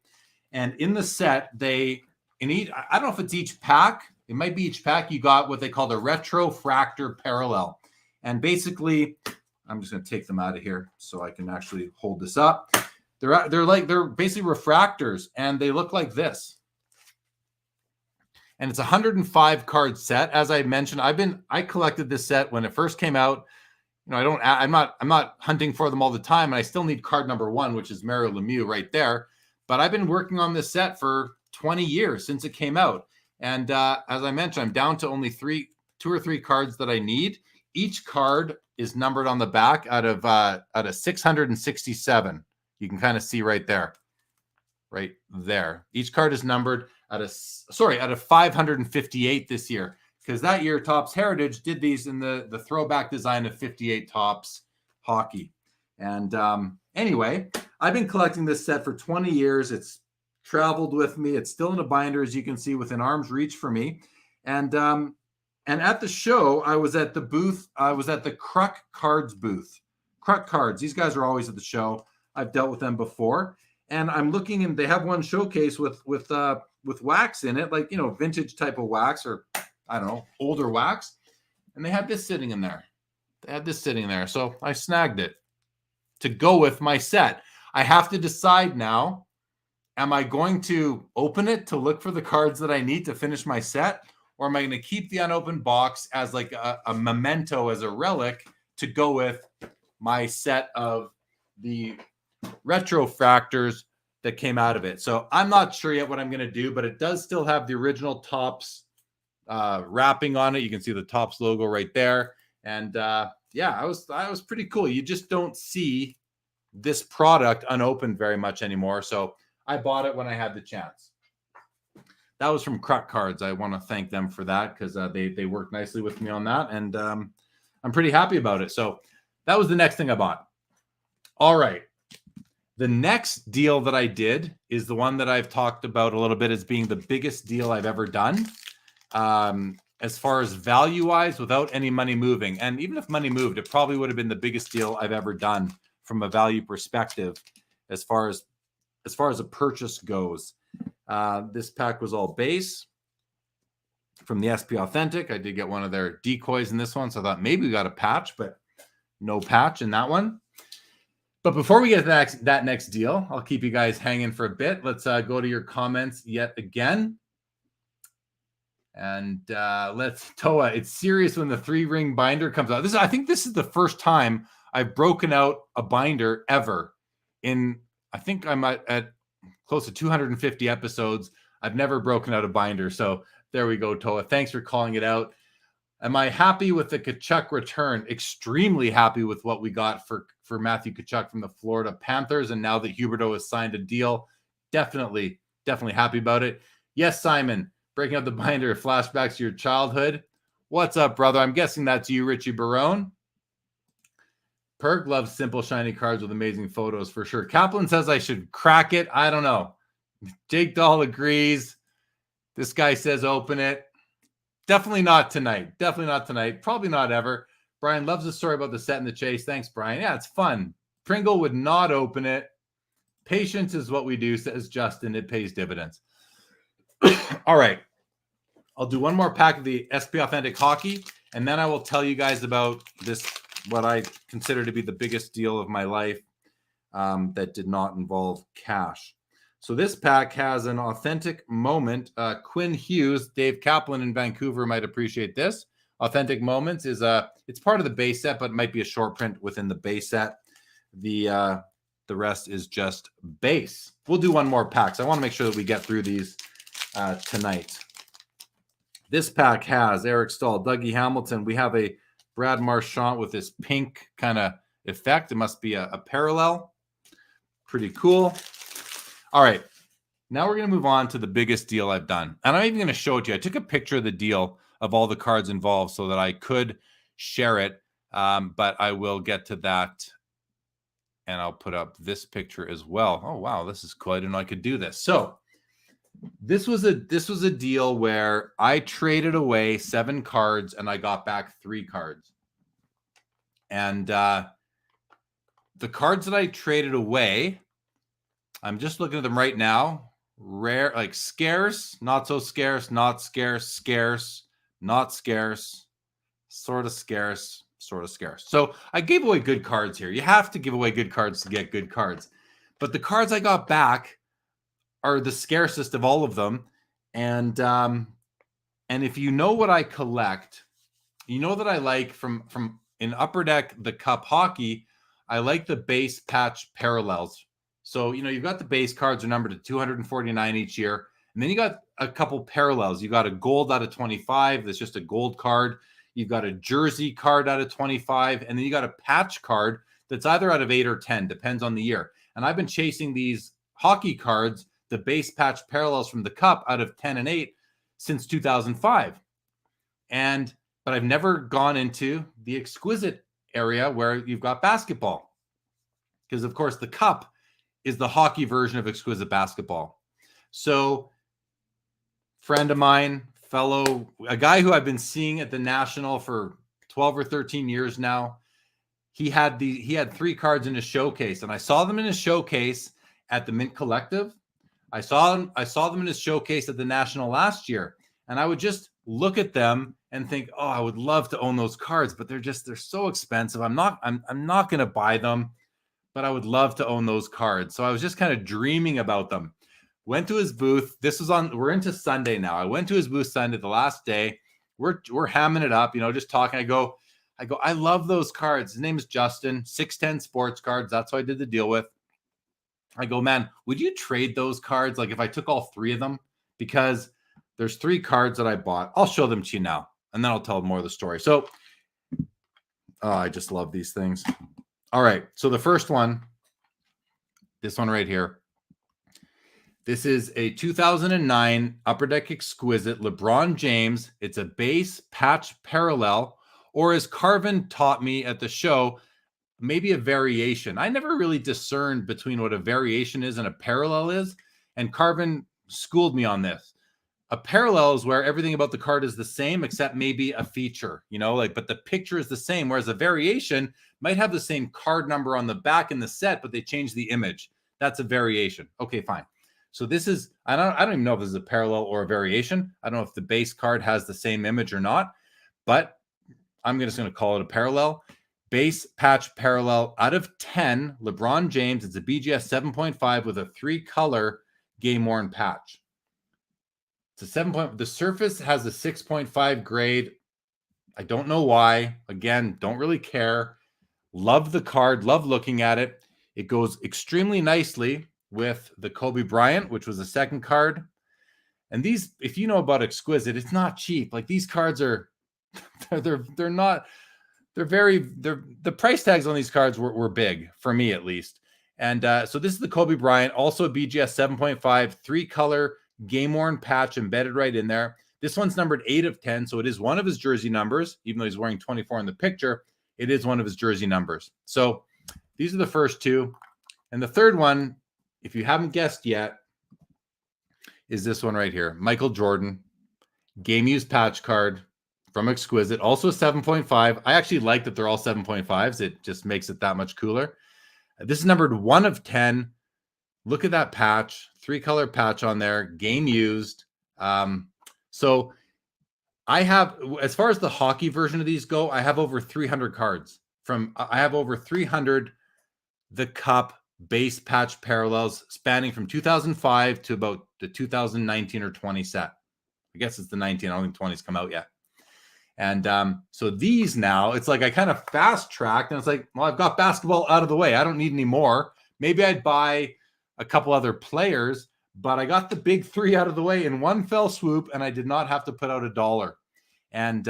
And in the set, I don't know if it's each pack. It might be each pack. You got what they call the Retro Fractor Parallel. And basically, I'm just going to take them out of here so I can actually hold this up. They're basically refractors, and they look like this. And it's a 105 card set. As I mentioned, I collected this set when it first came out. You know, I'm not hunting for them all the time, and I still need card number 1, which is Mario Lemieux right there. But I've been working on this set for 20 years since it came out. And as I mentioned, I'm down to only 2 or 3 cards that I need. Each card is numbered on the back out of 667. You can kind of see right there. Each card is numbered out of 558 this year. Because that year, Topps Heritage did these in the throwback design of 58 Topps hockey. And anyway, I've been collecting this set for 20 years. It's traveled with me. It's still in a binder, as you can see, within arm's reach for me. And at the show, I was at the booth. I was at the Kruk Cards booth. Kruk Cards. These guys are always at the show. I've dealt with them before. And I'm looking, and they have one showcase with wax in it, like, vintage type of wax, or I don't know, older wax. And they had this sitting in there. So I snagged it to go with my set. I have to decide now, am I going to open it to look for the cards that I need to finish my set? Or am I going to keep the unopened box as like a memento, as a relic, to go with my set of the retrofractors that came out of it? So I'm not sure yet what I'm going to do, but it does still have the original Topps wrapping on it. You can see the Topps logo right there. And I was pretty cool. You just don't see this product unopened very much anymore. So I bought it when I had the chance. That was from Kruk Cards. I want to thank them for that, because they worked nicely with me on that. And I'm pretty happy about it. So that was the next thing I bought. All right. The next deal that I did is the one that I've talked about a little bit as being the biggest deal I've ever done. As far as value-wise, without any money moving. And even if money moved, it probably would have been the biggest deal I've ever done from a value perspective, as far as a purchase goes. This pack was all base from the SP Authentic. I did get one of their decoys in this one, so I thought maybe we got a patch, but no patch in that one. But before we get to that next deal, I'll keep you guys hanging for a bit. Let's go to your comments yet again. And let's Toa. It's serious when the 3-ring binder comes out. I think this is the first time I've broken out a binder ever. I think I'm at close to 250 episodes. I've never broken out a binder. So there we go, Toa. Thanks for calling it out. Am I happy with the Tkachuk return? Extremely happy with what we got for Matthew Tkachuk from the Florida Panthers. And now that Huberdeau has signed a deal, definitely happy about it. Yes, Simon, breaking out the binder, flashbacks to your childhood. What's up, brother? I'm guessing that's you, Richie Barone. Perk loves simple, shiny cards with amazing photos for sure. Kaplan says I should crack it. I don't know. Jake Dahl agrees. This guy says open it. Definitely not tonight. Probably not ever. Brian loves the story about the set and the chase. Thanks, Brian. Yeah, it's fun. Pringle would not open it. Patience is what we do, says Justin. It pays dividends. All right. I'll do one more pack of the SP Authentic Hockey, and then I will tell you guys about this, what I consider to be the biggest deal of my life that did not involve cash. So this pack has an authentic moment. Quinn Hughes, Dave Kaplan in Vancouver might appreciate this. Authentic Moments is it's part of the base set, but it might be a short print within the base set. The rest is just base. We'll do one more pack. So I want to make sure that we get through these tonight. This pack has Eric Stahl, Dougie Hamilton. We have a Brad Marchand with this pink kind of effect. It must be a parallel. Pretty cool. All right. Now we're going to move on to the biggest deal I've done. And I'm even going to show it to you. I took a picture of the deal of all the cards involved so that I could share it. But I will get to that. And I'll put up this picture as well. Oh, wow. This is cool. I didn't know I could do this. So this was a deal where I traded away 7 cards and I got back 3 cards. And the cards that I traded away, I'm just looking at them right now. Rare, like scarce, not so scarce, not scarce, scarce, not scarce, sort of scarce, sort of scarce. So I gave away good cards here. You have to give away good cards to get good cards. But the cards I got back are the scarcest of all of them. And if you know what I collect, you know that I like from in Upper Deck, the Cup Hockey, I like the base patch parallels. So, you've got the base cards are numbered to 249 each year. And then you got a couple parallels. You got a gold out of 25. That's just a gold card. You've got a jersey card out of 25. And then you got a patch card that's either out of 8 or 10, depends on the year. And I've been chasing these hockey cards, the base patch parallels from the Cup out of 10 and 8 since 2005. But I've never gone into the Exquisite area where you've got basketball. Because, of course, the cup is the hockey version of Exquisite basketball. So, friend of mine, a guy who I've been seeing at the National for 12 or 13 years now, he had 3 cards in his showcase, and I saw them in his showcase at the Mint Collective. I saw them in his showcase at the National last year, and I would just look at them and think, oh, I would love to own those cards, but they're so expensive. I'm not going to buy them, but I would love to own those cards. So I was just kind of dreaming about them. Went to his booth. We're into Sunday now. I went to his booth Sunday, the last day. We're hamming it up, just talking. I go, I love those cards. His name is Justin, 610 Sports Cards. That's who I did the deal with. I go, man, would you trade those cards? Like if I took all 3 of them, because there's 3 cards that I bought. I'll show them to you now, and then I'll tell more of the story. So, I just love these things. All right. So the first one, this one right here. This is a 2009 Upper Deck Exquisite LeBron James. It's a base patch parallel, or as Carvin taught me at the show, maybe a variation. I never really discerned between what a variation is and a parallel is. And Carvin schooled me on this. A parallel is where everything about the card is the same, except maybe a feature, but the picture is the same. Whereas a variation might have the same card number on the back in the set, but they change the image. That's a variation. Okay, fine. So this is, I don't even know if this is a parallel or a variation. I don't know if the base card has the same image or not, but I'm just going to call it a parallel. Base patch parallel out of 10, LeBron James. It's a BGS 7.5 with a 3-color game-worn patch. It's a 7. The surface has a 6.5 grade. I don't know why. Again, don't really care. Love the card. Love looking at it. It goes extremely nicely with the Kobe Bryant, which was the second card. And these, if you know about Exquisite, it's not cheap. Like these cards are, they're not. The price tags on these cards were big for me at least. And so this is the Kobe Bryant, also a BGS 7.5, 3-color game-worn patch embedded right in there. This one's numbered 8 of 10, so it is one of his jersey numbers. Even though he's wearing 24 in the picture, it is one of his jersey numbers. So these are the first 2. And the third one, if you haven't guessed yet, is this one right here. Michael Jordan, game-used patch card from Exquisite, also a 7.5. I actually like that they're all 7.5s. It just makes it that much cooler. This is numbered 1 of 10. Look at that patch, 3-color patch on there, game used. So I have, as far as the hockey version of these go, I have over 300 cards. I have over 300 the cup base patch parallels spanning from 2005 to about the 2019 or 20 set. I guess it's the 19. I don't think 20's come out yet. And so these now, it's like I kind of fast tracked and it's like, well, I've got basketball out of the way. I don't need any more. Maybe I'd buy a couple other players, but I got the big 3 out of the way in one fell swoop and I did not have to put out $1. And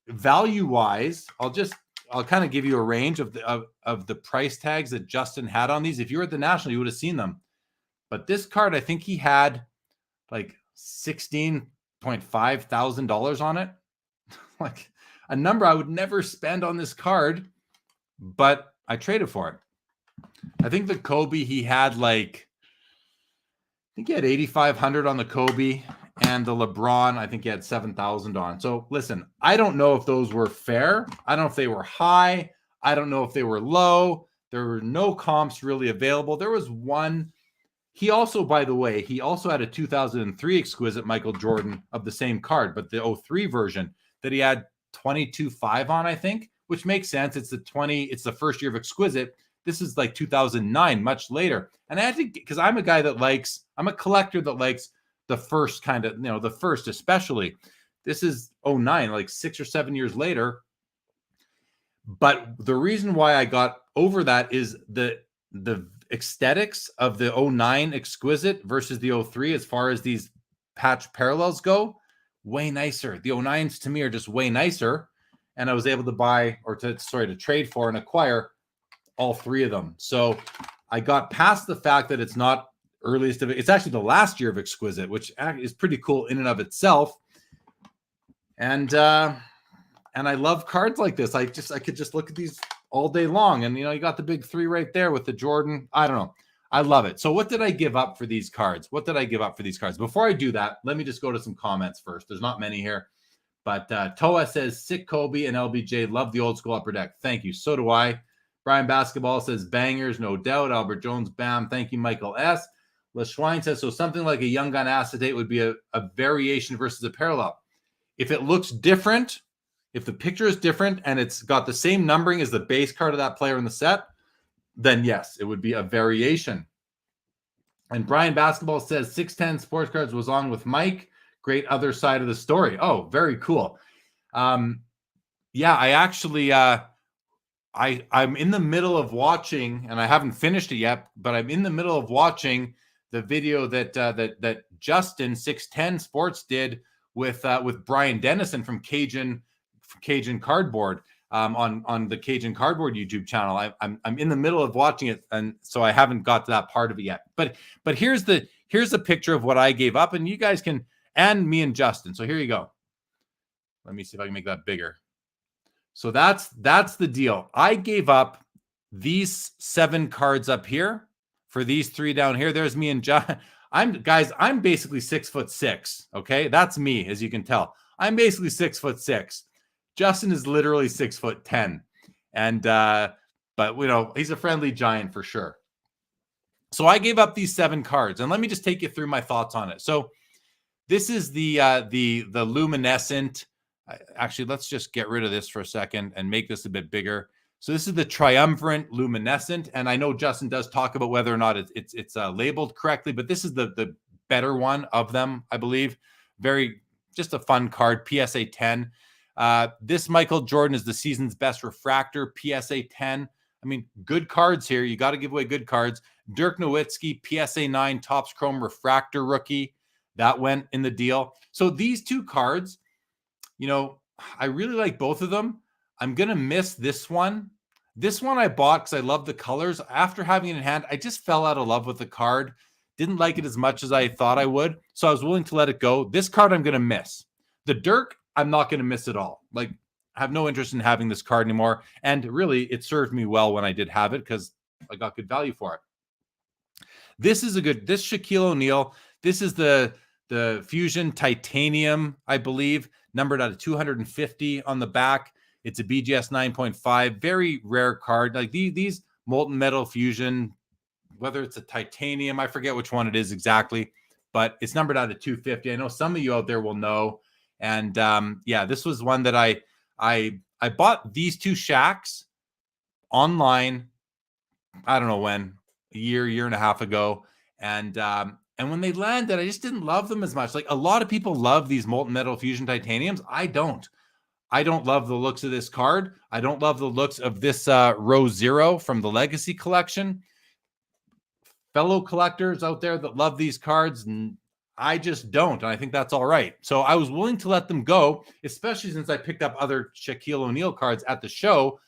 value-wise, I'll kind of give you a range of the price tags that Justin had on these. If you were at the National, you would have seen them. But this card, I think he had like $16.5 thousand on it. Like a number I would never spend on this card, but I traded for it. I think the Kobe, he had I think he had 8,500 on the Kobe, and the LeBron, I think he had 7,000 on. So listen, I don't know if those were fair. I don't know if they were high. I don't know if they were low. There were no comps really available. There was one. He also, by the way, he also had a 2003 Exquisite Michael Jordan of the same card, but the 03 version that he had 22.5 on, I think, which makes sense. It's the first year of Exquisite. This is like 2009, much later. And I had to, because I'm a guy that I'm a collector that likes the first kind of, the first especially. This is 09, like 6 or 7 years later. But the reason why I got over that is the aesthetics of the 09 Exquisite versus the 03 as far as these patch parallels go. Way nicer. The 09s to me are just way nicer. And I was able to trade for and acquire all 3 of them. So I got past the fact that it's not earliest of it. It's actually the last year of Exquisite, which is pretty cool in and of itself. And And I love cards like this. I could just look at these all day long. And, you got the big 3 right there with the Jordan. I don't know. I love it. So what did I give up for these cards? Before I do that, let me just go to some comments first. There's not many here. But Toa says, sick Kobe and LBJ. Love the old school upper deck. Thank you. So do I. Brian Basketball says, bangers, no doubt. Albert Jones, bam. Thank you, Michael S. LaSchwein says, so something like a Young Gun acetate would be a variation versus a parallel. If it looks different, if the picture is different and it's got the same numbering as the base card of that player in the set, then yes, it would be a variation. And Brian Basketball says, 610 Sports Cards was on with Mike. Great other side of the story. Oh, very cool. Yeah, I actually, I'm in the middle of watching, and I haven't finished it yet, but I'm in the middle of watching the video that Justin 610 Sports did with Brian Dennison from Cajun Cardboard on the Cajun Cardboard YouTube channel. I'm in the middle of watching it, and so I haven't got to that part of it yet. But here's a picture of what I gave up, and you guys can. And me and Justin. So here you go. Let me see if I can make that bigger. So that's the deal. I gave up these 7 cards up here for these 3 down here. There's me and John. I'm basically 6'6". Okay, that's me, as you can tell. I'm basically 6'6". Justin is literally 6'10", and but he's a friendly giant for sure. So I gave up these 7 cards, and let me just take you through my thoughts on it. So. This is the luminescent. Actually, let's just get rid of this for a second and make this a bit bigger. So this is the triumvirate luminescent, and I know Justin does talk about whether or not it's labeled correctly, but this is the better one of them, I believe. Just a fun card, PSA 10. This Michael Jordan is the season's best refractor, PSA 10. I mean, good cards here. You got to give away good cards. Dirk Nowitzki, PSA 9 Topps Chrome refractor rookie. That went in the deal. So these 2 cards, I really like both of them. I'm going to miss this one. This one I bought because I love the colors. After having it in hand, I just fell out of love with the card. Didn't like it as much as I thought I would. So I was willing to let it go. This card I'm going to miss. The Dirk, I'm not going to miss at all. Like, I have no interest in having this card anymore. And really, it served me well when I did have it because I got good value for it. This Shaquille O'Neal. This is the Fusion Titanium, I believe, numbered out of 250 on the back. It's a BGS 9.5, very rare card. Like these molten metal Fusion, whether it's a titanium, I forget which one it is exactly, but it's numbered out of 250. I know some of you out there will know. And yeah, this was one that I bought these 2 Shaqs online. I don't know when, a year and a half ago. And when they landed, I just didn't love them as much. Like, a lot of people love these molten metal Fusion titaniums. I don't love the looks of this card. I don't love the looks of this Row Zero from the Legacy collection. Fellow collectors out there that love these cards, and I just don't. And I think that's all right. So I was willing to let them go, especially since I picked up other Shaquille O'Neal cards at the show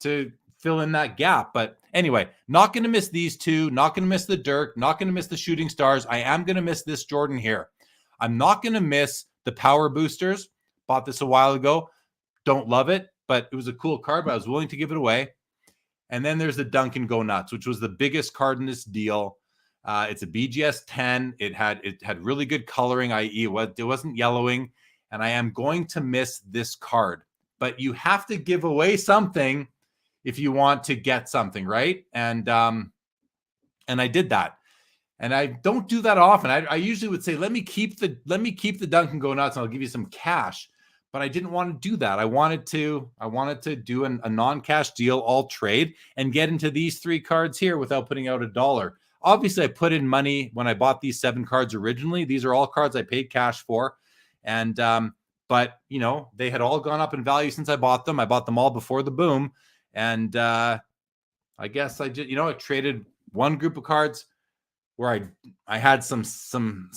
to fill in that gap. But anyway, not going to miss these 2, not going to miss the Dirk, not going to miss the Shooting Stars. I am going to miss this Jordan here. I'm not going to miss the Power Boosters. Bought this a while ago. Don't love it, but it was a cool card, but I was willing to give it away. And then there's the Duncan Go Nuts, which was the biggest card in this deal. It's a BGS 10. It had really good coloring, i.e. it wasn't yellowing. And I am going to miss this card. But you have to give away something if you want to get something, right? And I did that. And I don't do that often. I usually would say, let me keep the Duncan Go Nuts and I'll give you some cash. But I didn't want to do that. I wanted to do a non-cash deal, all trade, and get into these 3 cards here without putting out $1. Obviously, I put in money when I bought these 7 cards originally. These are all cards I paid cash for. And but they had all gone up in value since I bought them. I bought them all before the boom. And I guess I just, I traded one group of cards where I had some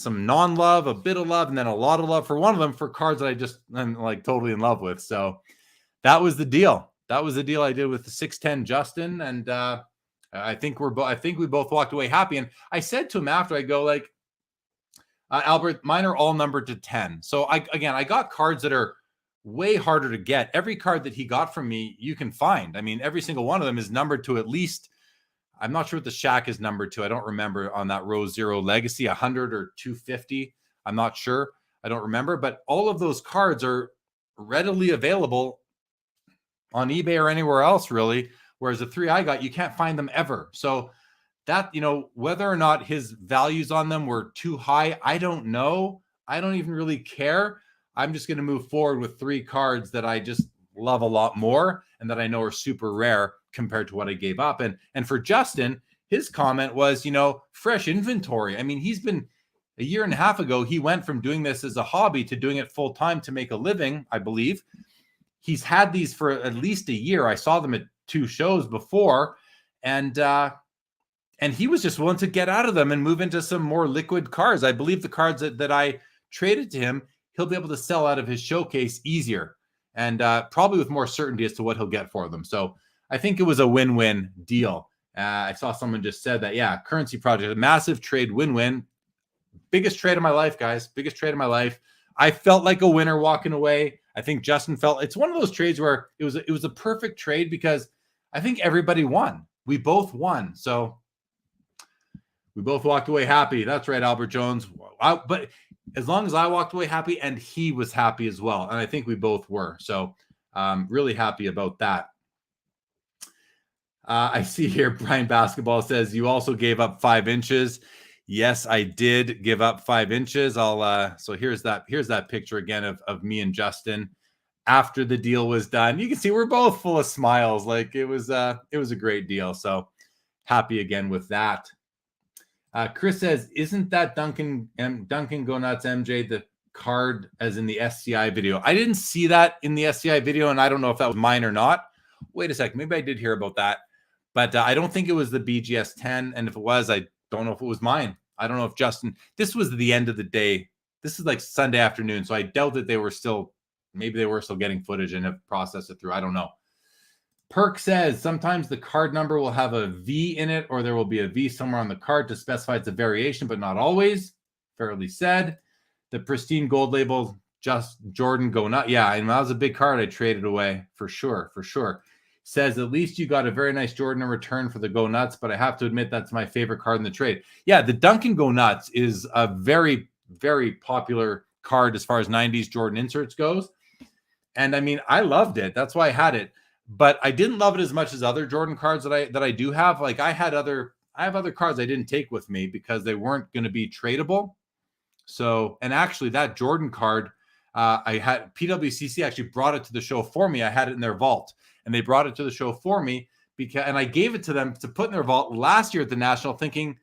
non-love, a bit of love, and then a lot of love for one of them for cards that I'm like totally in love with. So that was the deal. That was the deal I did with the 610 Justin. And I think we both walked away happy. And I said to him after, I go like, Albert, mine are all numbered to 10. So I got cards that are way harder to get. Every card that he got from me, you can find. I mean, every single one of them is numbered to at least, I'm not sure what the Shaq is numbered to. I don't remember on that Rose Zero Legacy, 100 or 250. I'm not sure. I don't remember. But all of those cards are readily available on eBay or anywhere else, really. Whereas the 3 I got, you can't find them ever. So that, whether or not his values on them were too high, I don't know. I don't even really care. I'm just going to move forward with 3 cards that I just love a lot more and that I know are super rare compared to what I gave up. And for Justin, his comment was, fresh inventory. I mean, he's been a year and a half ago, he went from doing this as a hobby to doing it full time to make a living, I believe. He's had these for at least a year. I saw them at 2 shows before, and he was just willing to get out of them and move into some more liquid cards. I believe the cards that I traded to him, he'll be able to sell out of his showcase easier and probably with more certainty as to what he'll get for them. So I think it was a win-win deal. I saw someone just said that, yeah, Currency Project, a massive trade win-win. Biggest trade of my life, guys. Biggest trade of my life. I felt like a winner walking away. I think Justin felt, it's one of those trades where it was a perfect trade because I think everybody won. We both won. So we both walked away happy. That's right, Albert Jones. But as long as I walked away happy and he was happy as well. And I think we both were. So really happy about that. I see here, Brian Basketball says, you also gave up 5 inches. Yes, I did give up 5 inches. So here's that picture again of me and Justin after the deal was done. You can see we're both full of smiles. Like it was a great deal. So happy again with that. Chris says, isn't that Duncan Go Nuts MJ the card as in the SCI video? I didn't see that in the SCI video, and I don't know if that was mine or not. Wait a second. Maybe I did hear about that, but I don't think it was the BGS 10. And if it was, I don't know if it was mine. I don't know if Justin, this was the end of the day. This is like Sunday afternoon. So I doubt that maybe they were still getting footage and have processed it through. I don't know. Perk says, sometimes the card number will have a V in it, or there will be a V somewhere on the card to specify it's a variation, but not always. Fairly said. The pristine gold label, just Jordan Go Nuts. Yeah, and that was a big card I traded away for sure. Says, at least you got a very nice Jordan in return for the Go Nuts, but I have to admit that's my favorite card in the trade. Yeah, the Duncan Go Nuts is a very, very popular card as far as 90s Jordan inserts goes. And I mean, I loved it. That's why I had it. But I didn't love it as much as other Jordan cards that I do have. Like I have other cards I didn't take with me because they weren't going to be tradable. So, and actually that Jordan card, I had PWCC actually brought it to the show for me. I had it in their vault. And they brought it to the show for me and I gave it to them to put in their vault last year at the National, thinking,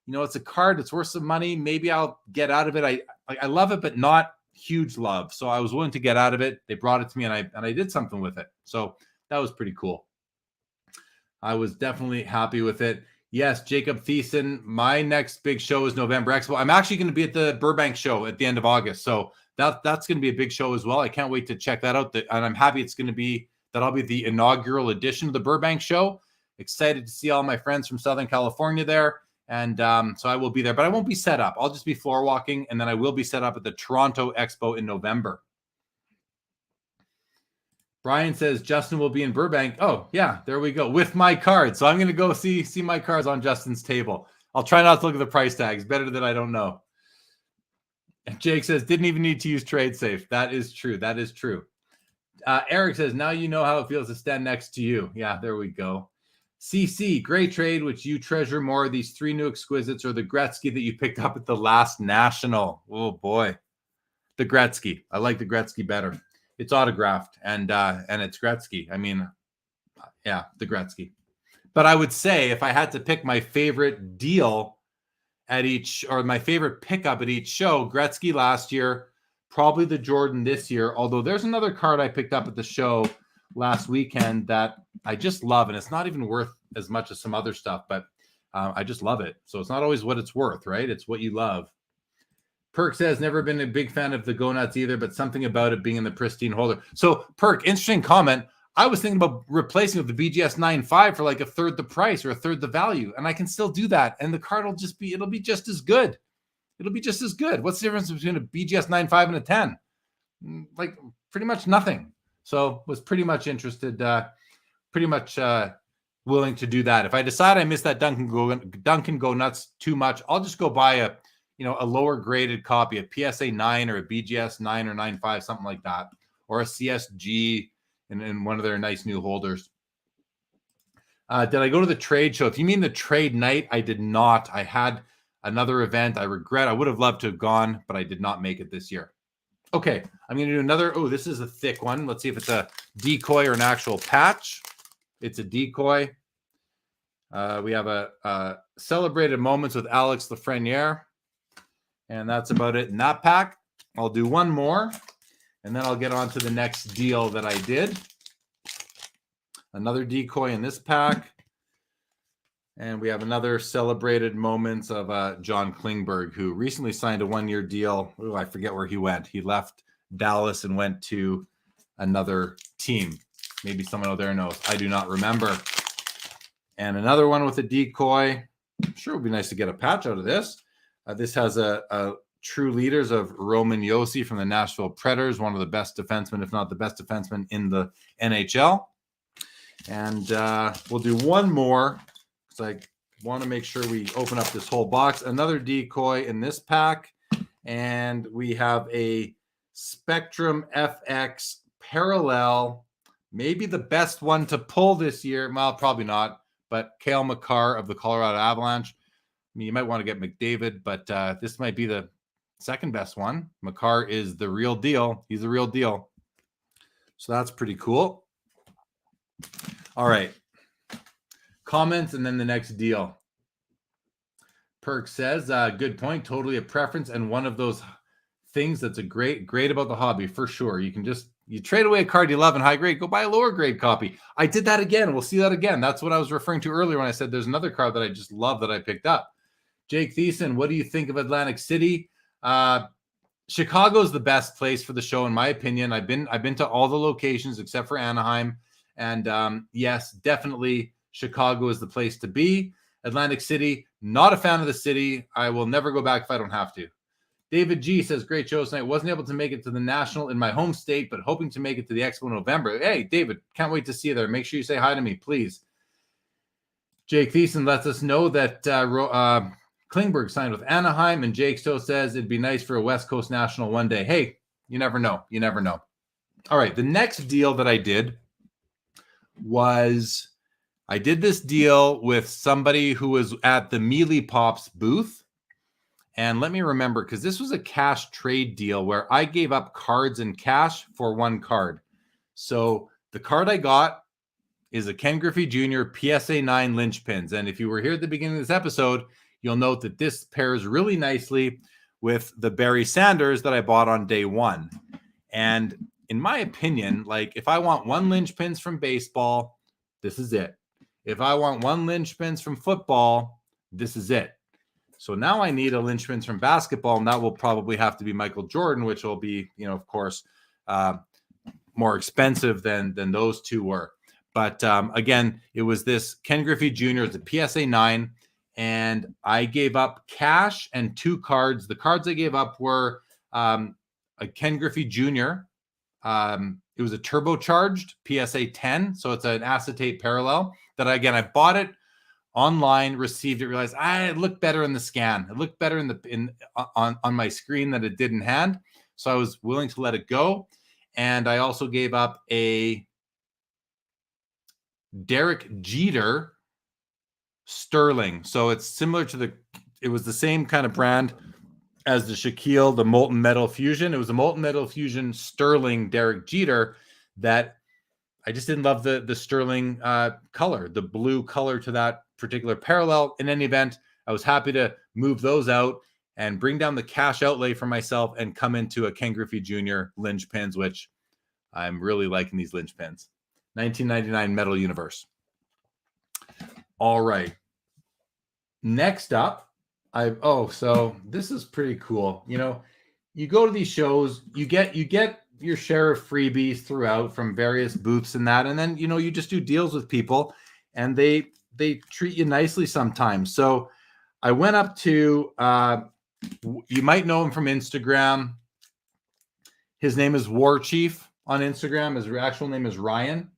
it's a card, it's worth some money. Maybe I'll get out of it. I love it, but not huge love. So I was willing to get out of it. They brought it to me and I did something with it. So that was pretty cool. I was definitely happy with it. Yes, Jacob Thiessen, my next big show is November Expo. I'm actually going to be at the Burbank show at the end of August. So that's going to be a big show as well. I can't wait to check that out. And I'm happy that'll be the inaugural edition of the Burbank show. Excited to see all my friends from Southern California there. And so I will be there, but I won't be set up. I'll just be floor walking. And then I will be set up at the Toronto Expo in November. Brian says Justin will be in Burbank. Oh, yeah, there we go. With my card. So I'm going to go see my cards on Justin's table. I'll try not to look at the price tags. Better that I don't know. And Jake says, didn't even need to use TradeSafe. That is true. Eric says, now you know how it feels to stand next to you. Yeah, there we go. CC, great trade, which you treasure more. These 3 new Exquisites or the Gretzky that you picked up at the last National. Oh, boy. The Gretzky. I like the Gretzky better. It's autographed and it's Gretzky. I mean, yeah, the Gretzky. But I would say if I had to pick my favorite deal at each, or my favorite pickup at each show, Gretzky last year, probably the Jordan this year. Although there's another card I picked up at the show last weekend that I just love, and it's not even worth as much as some other stuff, but I just love it. So it's not always what it's worth, right? It's what you love. Perk says, never been a big fan of the Go Nuts either, but something about it being in the pristine holder. So Perk, interesting comment. I was thinking about replacing with the BGS 9.5 for like a third the price or a third the value. And I can still do that. And the card it'll be just as good. It'll be just as good. What's the difference between a BGS 9.5 and a 10? Like pretty much nothing. So was pretty much interested, willing to do that. If I decide I miss that Dunkin' Go Nuts too much, I'll just go buy a lower graded copy, a PSA 9 or a BGS 9 or 9.5, something like that, or a CSG in one of their nice new holders. Did I go to the trade show? If you mean the trade night, I did not. I had another event. I regret. I would have loved to have gone, but I did not make it this year. Okay, I'm going to do another. Oh, this is a thick one. Let's see if it's a decoy or an actual patch. It's a decoy. We have a celebrated moments with Alex Lafreniere, and that's about it in that pack. I'll do one more, and then I'll get on to the next deal that I did. Another decoy in this pack. And we have another celebrated moments of John Klingberg, who recently signed a 1-year deal. Oh, I forget where he went. He left Dallas and went to another team. Maybe someone out there knows. I do not remember. And another one with a decoy. I'm sure it would be nice to get a patch out of this. This has a true leaders of Roman Josi from the Nashville Predators, one of the best defensemen, if not the best defenseman in the NHL. And we'll do one more. I want to make sure we open up this whole box. Another decoy in this pack. And we have a Spectrum FX parallel. Maybe the best one to pull this year. Well, probably not. But Cale Makar of the Colorado Avalanche. I mean, you might want to get McDavid, but this might be the second best one. Makar is the real deal. He's the real deal. So that's pretty cool. All right. Comments and then the next deal. Perk says, good point. Totally a preference and one of those things that's a great about the hobby for sure. You trade away a card you love in high grade, go buy a lower grade copy. I did that again. We'll see that again. That's what I was referring to earlier when I said there's another card that I just love that I picked up. Jake Thiessen, what do you think of Atlantic City? Chicago's the best place for the show, in my opinion. I've been to all the locations except for Anaheim. And yes, definitely Chicago is the place to be. Atlantic City, not a fan of the city. I will never go back if I don't have to. David G says, great show tonight. Wasn't able to make it to the National in my home state, but hoping to make it to the Expo in November. Hey, David, can't wait to see you there. Make sure you say hi to me, please. Jake Thiessen lets us know that Klingberg signed with Anaheim, and Jake still says it'd be nice for a West Coast National one day. Hey, you never know. You never know. All right, the next deal that I did was I did this deal with somebody who was at the Mealy Pops booth. And let me remember, because this was a cash trade deal where I gave up cards and cash for one card. So the card I got is a Ken Griffey Jr. PSA 9 linchpins. And if you were here at the beginning of this episode, you'll note that this pairs really nicely with the Barry Sanders that I bought on day one. And in my opinion, like if I want one linchpins from baseball, this is it. If I want one linchpins from football, this is it. So now I need a linchpins from basketball, and that will probably have to be Michael Jordan, which will be, of course, more expensive than those two were. But again, it was this Ken Griffey Jr. It's a PSA 9, and I gave up cash and two cards. The cards I gave up were a Ken Griffey Jr. It was a turbocharged PSA 10, so it's an acetate parallel that I bought it online, received it, realized it looked better in the scan. It looked better on my screen than it did in hand. So I was willing to let it go. And I also gave up a Derek Jeter Sterling. So it's similar to it was the same kind of brand as the Shaquille, the Molten Metal Fusion. It was a Molten Metal Fusion Sterling Derek Jeter that I just didn't love the Sterling color, the blue color to that particular parallel. In any event, I was happy to move those out and bring down the cash outlay for myself and come into a Ken Griffey Jr. linchpins, which I'm really liking these linchpins. 1999 Metal Universe. All right. Next up, so this is pretty cool. You go to these shows, you get your share of freebies throughout from various booths and that, and then you just do deals with people, and they treat you nicely sometimes. So I went up to you might know him from Instagram. His name is War Chief on Instagram. His actual name is Ryan.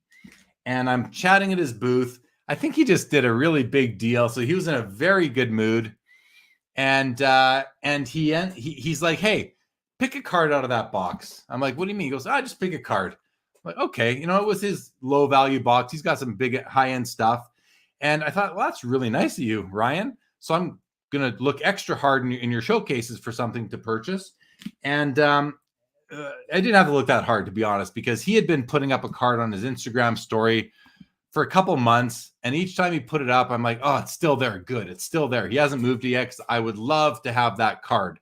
And I'm chatting at his booth. I think he just did a really big deal. So he was in a very good mood. And he's like, hey, pick a card out of that box. I'm like, what do you mean? He goes, just pick a card. I'm like, okay. You know, it was his low value box. He's got some big high end stuff. And I thought, well, that's really nice of you, Ryan. So I'm going to look extra hard in your showcases for something to purchase. And I didn't have to look that hard, to be honest, because he had been putting up a card on his Instagram story for a couple months. And each time he put it up, I'm like, oh, it's still there. Good. It's still there. He hasn't moved it yet, because I would love to have that card.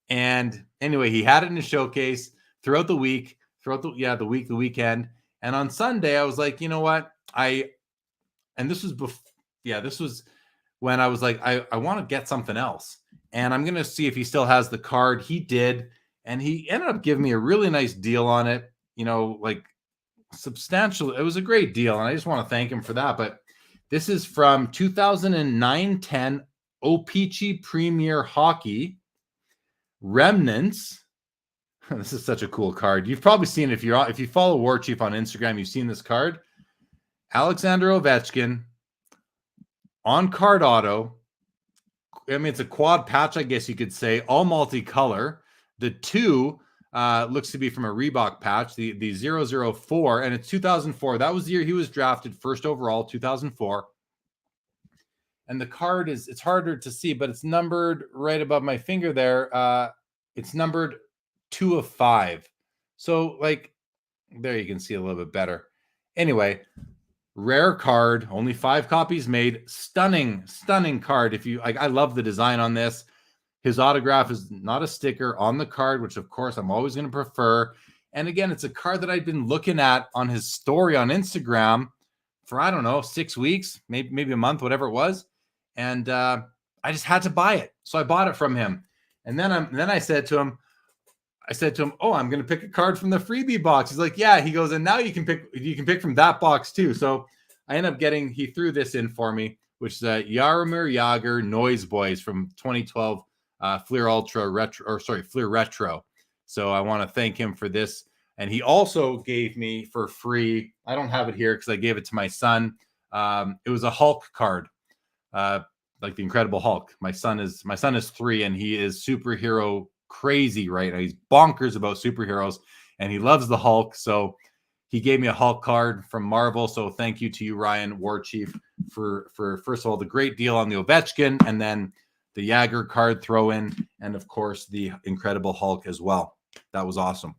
And anyway, he had it in his showcase throughout the week, the weekend. And on Sunday, I was like, you know what? This was when I was like, I want to get something else. And I'm going to see if he still has the card. He did. And he ended up giving me a really nice deal on it, you know, like substantial. It was a great deal. And I just want to thank him for that. But this is from 2009-10 O-Pee-Chee Premier Hockey Remnants. This is such a cool card. You've probably seen it if you follow War Chief on Instagram, you've seen this card. Alexander Ovechkin on card auto. I mean, it's a quad patch, I guess you could say, all multicolor. The 2 looks to be from a Reebok patch, the 004, and it's 2004. That was the year he was drafted first overall, 2004. And the card it's harder to see, but it's numbered right above my finger there. It's numbered 2 of 5. So, like, there you can see a little bit better. Anyway, rare card, only 5 copies made. Stunning card. If you like, I love the design on this. His autograph is not a sticker on the card, which of course I'm always going to prefer. And again, it's a card that I'd been looking at on his story on Instagram for, I don't know, 6 weeks, maybe a month, whatever it was. And I just had to buy it. So I bought it from him. And then I said to him, oh, I'm going to pick a card from the freebie box. He's like, yeah. He goes, and now you can pick from that box too. So I ended up he threw this in for me, which is a Jaromir Jagr Noise Boys from 2012 Fleer Retro. So I want to thank him for this. And he also gave me for free, I don't have it here because I gave it to my son. It was a Hulk card, like the Incredible Hulk. My son is 3 and he is superhero crazy right now. He's bonkers about superheroes and he loves the Hulk. So he gave me a Hulk card from Marvel. So thank you to you, Ryan, War Chief, for first of all, the great deal on the Ovechkin, and then the Jagr card throw in, and of course the Incredible Hulk as well. That was awesome.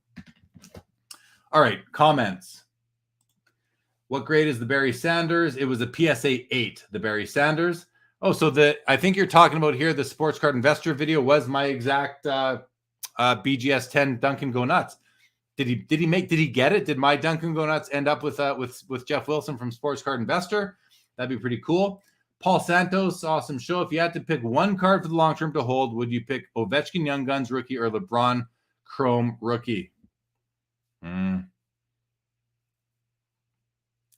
All right, comments. What grade is the Barry Sanders? It was a PSA 8, the Barry Sanders. Oh, so I think you're talking about here, the Sports Card Investor video was my exact BGS 10 Duncan Go Nuts. Did he get it? Did my Duncan Go Nuts end up with Jeff Wilson from Sports Card Investor? That'd be pretty cool. Paul Santos, awesome show. If you had to pick one card for the long term to hold, would you pick Ovechkin Young Guns rookie or LeBron Chrome rookie?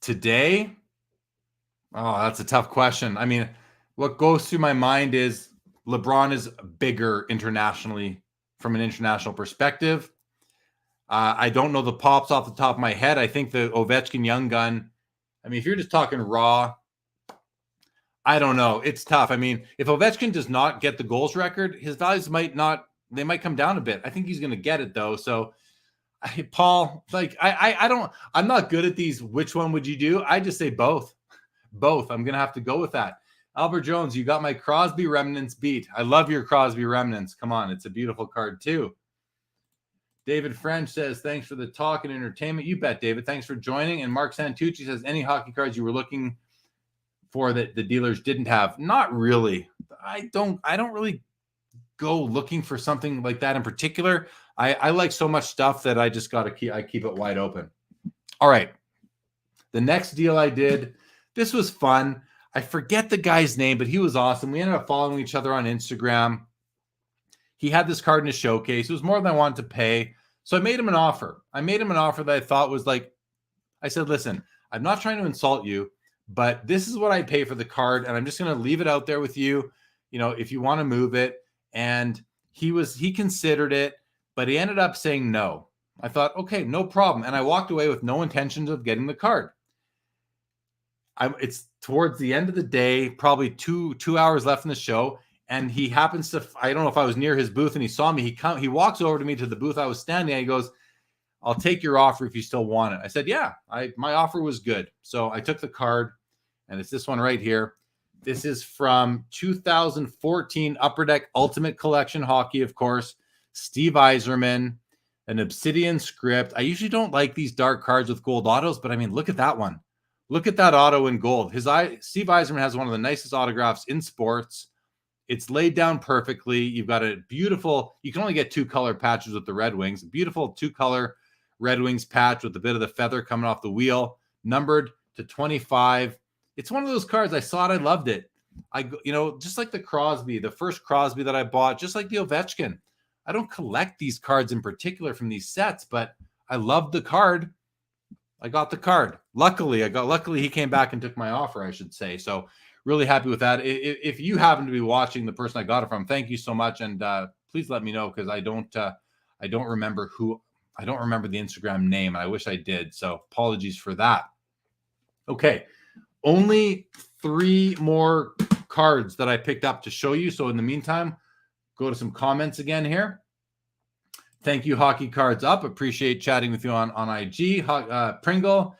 Today? Oh, that's a tough question. I mean, what goes through my mind is LeBron is bigger internationally from an international perspective. I don't know the pops off the top of my head. I think the Ovechkin Young Gun, I mean, if you're just talking raw, I don't know. It's tough. I mean, if Ovechkin does not get the goals record, his values might come down a bit. I think he's going to get it though. So Paul, like, I'm not good at these. Which one would you do? I just say both. I'm going to have to go with that. Albert Jones, you got my Crosby Remnants beat. I love your Crosby Remnants. Come on. It's a beautiful card too. David French says, thanks for the talk and entertainment. You bet, David. Thanks for joining. And Mark Santucci says, any hockey cards you were looking for that the dealers didn't have? Not really. I don't really go looking for something like that in particular. I like so much stuff that I just got to keep it wide open. All right. The next deal I did, this was fun. I forget the guy's name, but he was awesome. We ended up following each other on Instagram. He had this card in his showcase. It was more than I wanted to pay. So I made him an offer. That I thought was like, I said, listen, I'm not trying to insult you, but this is what I pay for the card. And I'm just going to leave it out there with you, if you want to move it. And he considered it, but he ended up saying no. I thought, okay, no problem. And I walked away with no intentions of getting the card. It's towards the end of the day, probably two hours left in the show. And he happens to, I don't know if I was near his booth and he saw me. He walks over to me to the booth I was standing at. He goes, I'll take your offer if you still want it. I said, yeah, my offer was good. So I took the card, and it's this one right here. This is from 2014 Upper Deck Ultimate Collection Hockey, of course. Steve Yzerman, an Obsidian script. I usually don't like these dark cards with gold autos, but I mean, look at that one. Look at that auto in gold. Steve Yzerman has one of the nicest autographs in sports. It's laid down perfectly. You've got a beautiful, you can only get 2 color patches with the Red Wings. A beautiful 2 color Red Wings patch with a bit of the feather coming off the wheel, numbered to 25. It's one of those cards. I saw it. I loved it. Just like the Crosby, the first Crosby that I bought, just like the Ovechkin. I don't collect these cards in particular from these sets, but I loved the card. I got the card. Luckily he came back and took my offer, I should say. So really happy with that. If you happen to be watching the person I got it from, thank you so much. And please let me know, because I don't remember the Instagram name. I wish I did. So apologies for that. Okay. Only 3 more cards that I picked up to show you. So in the meantime, go to some comments again here. Thank you, Hockey Cards Up. Appreciate chatting with you on IG. Pringle,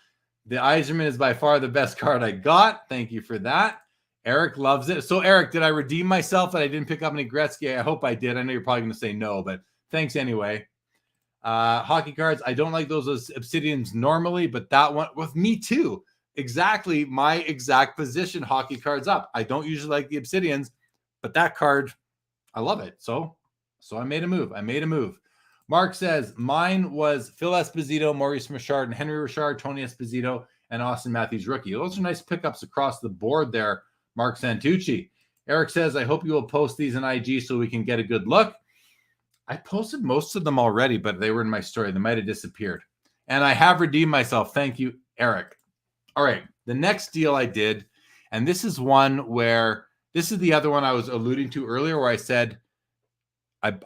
the Yzerman is by far the best card I got. Thank you for that. Eric loves it. So Eric, did I redeem myself that I didn't pick up any Gretzky? I hope I did. I know you're probably going to say no, but thanks anyway. Hockey Cards, I don't like those as Obsidians normally, but that one with me too. Exactly my exact position. Hockey Cards Up. I don't usually like the Obsidians, but that card, I love it. So I made a move. Mark says mine was Phil Esposito, Maurice Richard, and Henry Richard, Tony Esposito, and Austin Matthews rookie. Those are nice pickups across the board there, Mark Santucci. Eric says, I hope you will post these in IG so we can get a good look. I posted most of them already, but they were in my story. They might have disappeared. And I have redeemed myself. Thank you, Eric. All right. The next deal I did, and this is one where, this is the other one I was alluding to earlier, where I said,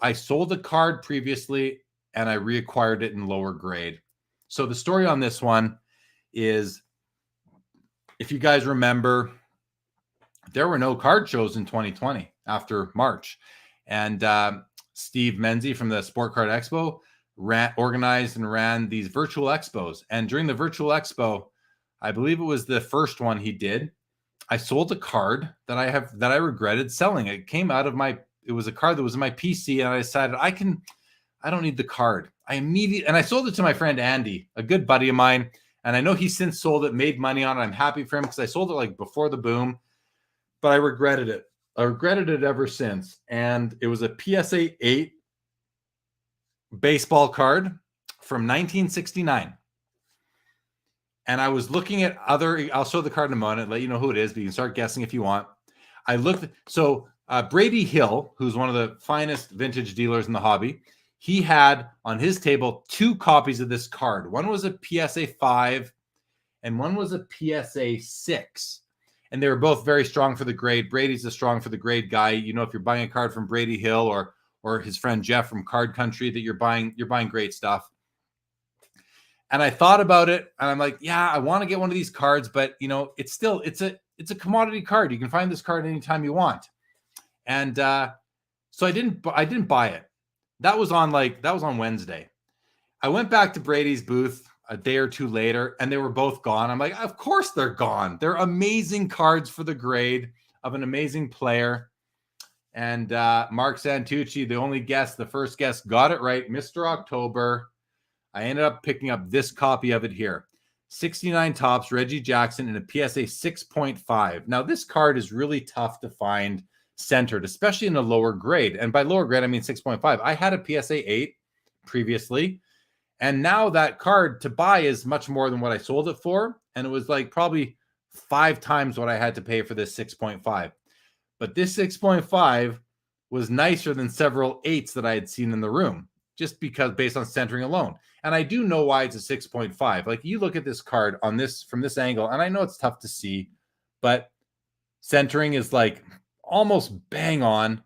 I sold the card previously and I reacquired it in lower grade. So the story on this one is, if you guys remember, there were no card shows in 2020 after March. And Steve Menzie from the Sport Card Expo organized and ran these virtual expos. And during the virtual expo, I believe it was the first one he did, I sold a card that I regretted selling. It came out of it was a card that was in my PC, and I decided I don't need the card. And I sold it to my friend Andy, a good buddy of mine. And I know he's since sold it, made money on it. I'm happy for him because I sold it like before the boom, but I regretted it. I regretted it ever since. And it was a PSA 8 baseball card from 1969. And I was looking at I'll show the card in a moment, let you know who it is, but you can start guessing if you want. Brady Hill, who's one of the finest vintage dealers in the hobby, he had on his table 2 copies of this card. One was a PSA 5 and one was a PSA 6. And they were both very strong for the grade. Brady's a strong for the grade guy. You know, if you're buying a card from Brady Hill or his friend Jeff from Card Country, that you're buying great stuff. And I thought about it, and I'm like, yeah, I want to get one of these cards, but you know, it's a commodity card. You can find this card anytime you want. And so I didn't buy it. That was on Wednesday. I went back to Brady's booth a day or 2 later, and they were both gone. I'm like, of course they're gone. They're amazing cards for the grade of an amazing player. And Mark Santucci, the first guest, got it right. Mr. October. I ended up picking up this copy of it here. 69 tops, Reggie Jackson in a PSA 6.5. Now, this card is really tough to find centered, especially in a lower grade. And by lower grade, I mean 6.5. I had a PSA 8 previously, and now that card to buy is much more than what I sold it for. And it was like probably 5 times what I had to pay for this 6.5. But this 6.5 was nicer than several 8s that I had seen in the room, just because based on centering alone. And I do know why it's a 6.5. Like, you look at this card from this angle, and I know it's tough to see, but centering is like almost bang on.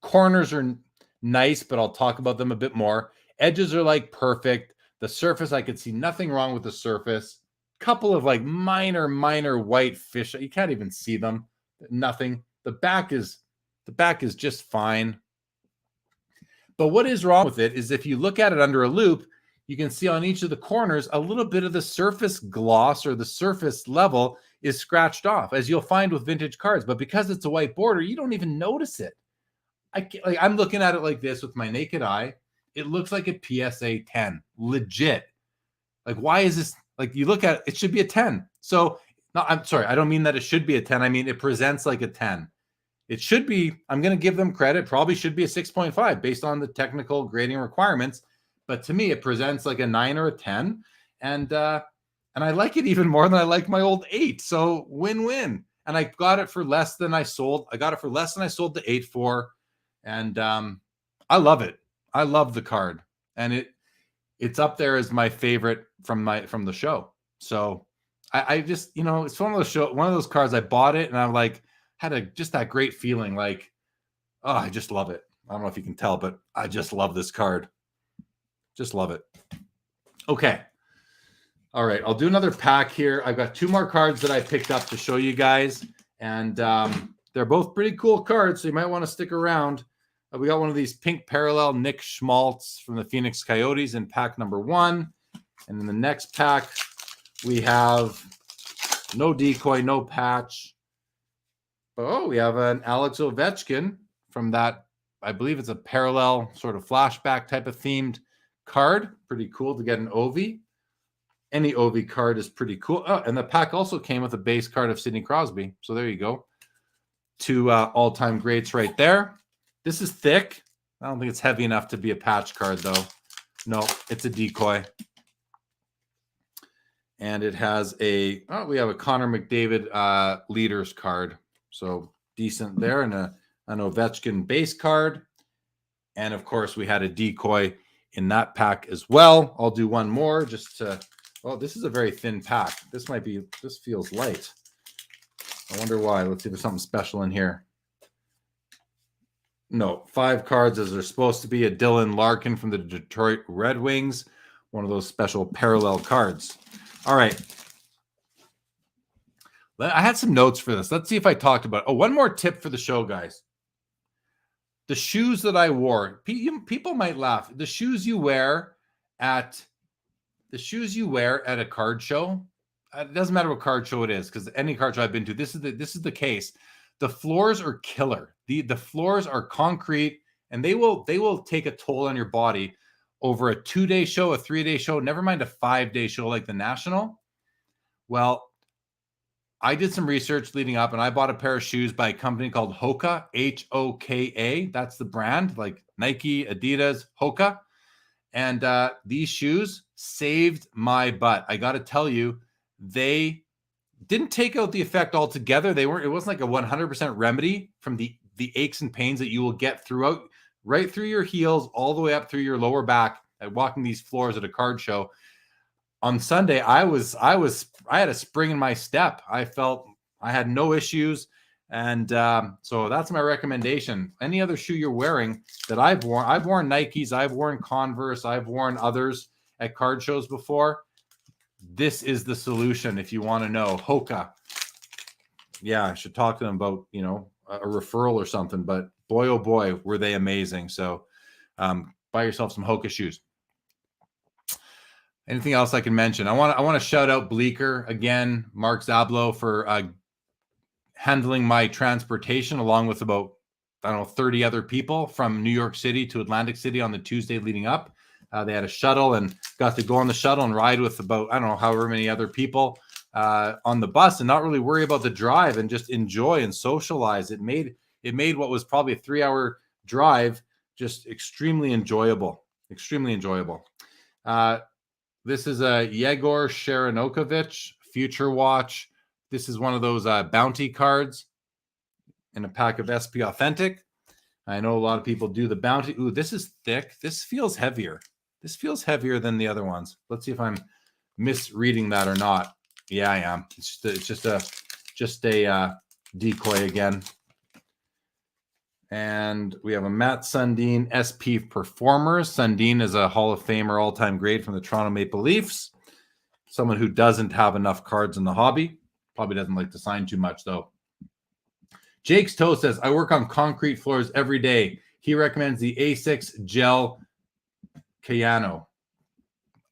Corners are nice, but I'll talk about them a bit more. Edges are like perfect. The surface, I could see nothing wrong with the surface. Couple of like minor white fish. You can't even see them. Nothing. The back is just fine. But what is wrong with it is if you look at it under a loop, you can see on each of the corners a little bit of the surface gloss or the surface level is scratched off, as you'll find with vintage cards. But because it's a white border, you don't even notice it. I'm looking at it like this with my naked eye. It looks like a PSA 10, legit. Like, why is this? Like, you look at it, it should be a 10. So, no, I'm sorry, I don't mean that it should be a 10. I mean, it presents like a 10. It should be, I'm going to give them credit, probably should be a 6.5 based on the technical grading requirements. But to me, it presents like a 9 or a 10. And I like it even more than I like my old 8. So win-win. And I got it for less than I sold. I got it for less than I sold the 8 for. And I love it. I love the card. And it's up there as my favorite from the show. So I just, it's one of those cards. I bought it and I'm like, had just that great feeling. Like, oh, I just love it. I don't know if you can tell, but I just love this card. Just love it. Okay. All right. I'll do another pack here. I've got 2 more cards that I picked up to show you guys. And they're both pretty cool cards, so you might want to stick around. We got one of these pink parallel Nick Schmaltz from the Phoenix Coyotes in pack number 1. And in the next pack, we have no decoy, no patch. Oh, we have an Alex Ovechkin from that, I believe it's a parallel sort of flashback type of themed card. Pretty cool to get an Ovi. Any Ovi card is pretty cool. Oh, and the pack also came with a base card of Sidney Crosby. So there you go. 2 all-time greats right there. This is thick. I don't think it's heavy enough to be a patch card, though. No, it's a decoy. And it has we have a Connor McDavid leaders card. So decent there. And an Ovechkin base card. And, of course, we had a decoy in that pack as well. I'll do one more just to... Oh, this is a very thin pack. This feels light. I wonder why. Let's see if there's something special in here. No, 5 cards as they're supposed to be. A Dylan Larkin from the Detroit Red Wings. One of those special parallel cards. All right. I had some notes for this. Let's see if I talked about it. Oh, one more tip for the show, guys. The shoes that I wore. People might laugh. The shoes you wear at a card show. It doesn't matter what card show it is, because any card show I've been to, this is the case. The floors are killer. The floors are concrete, and they will take a toll on your body over a 2-day show, a 3-day show, never mind a 5-day show like the National. Well, I did some research leading up, and I bought a pair of shoes by a company called Hoka, Hoka. That's the brand, like Nike, Adidas, Hoka. And these shoes saved my butt. I got to tell you, they didn't take out the effect altogether. It wasn't like a 100% remedy from the aches and pains that you will get right through your heels, all the way up through your lower back at walking these floors at a card show. On Sunday, I had a spring in my step. I felt I had no issues. And so that's my recommendation. Any other shoe you're wearing that I've worn Nikes, I've worn Converse, I've worn others at card shows before. This is the solution if you want to know. Hoka. Yeah, I should talk to them about, a referral or something. But boy, oh boy, were they amazing. So buy yourself some Hoka shoes. Anything else I can mention? I want to shout out Bleecker again, Mark Zablo, for handling my transportation along with about, 30 other people from New York City to Atlantic City on the Tuesday leading up. They had a shuttle and got to go on the shuttle and ride with about, however many other people on the bus and not really worry about the drive and just enjoy and socialize. It made what was probably a 3-hour drive just extremely enjoyable. Extremely enjoyable. This is a Yegor Sharanokhovich Future Watch. This is one of those bounty cards in a pack of SP Authentic. I know a lot of people do the bounty. Ooh, this is thick. This feels heavier. This feels heavier than the other ones. Let's see if I'm misreading that or not. Yeah, I am. It's just a decoy again. And we have a Matt Sundin SP Performers. Sundin is a Hall of Famer, all-time great from the Toronto Maple Leafs. Someone who doesn't have enough cards in the hobby. Probably doesn't like to sign too much, though. Jake's Toe says, I work on concrete floors every day. He recommends the A6 Gel Cayano.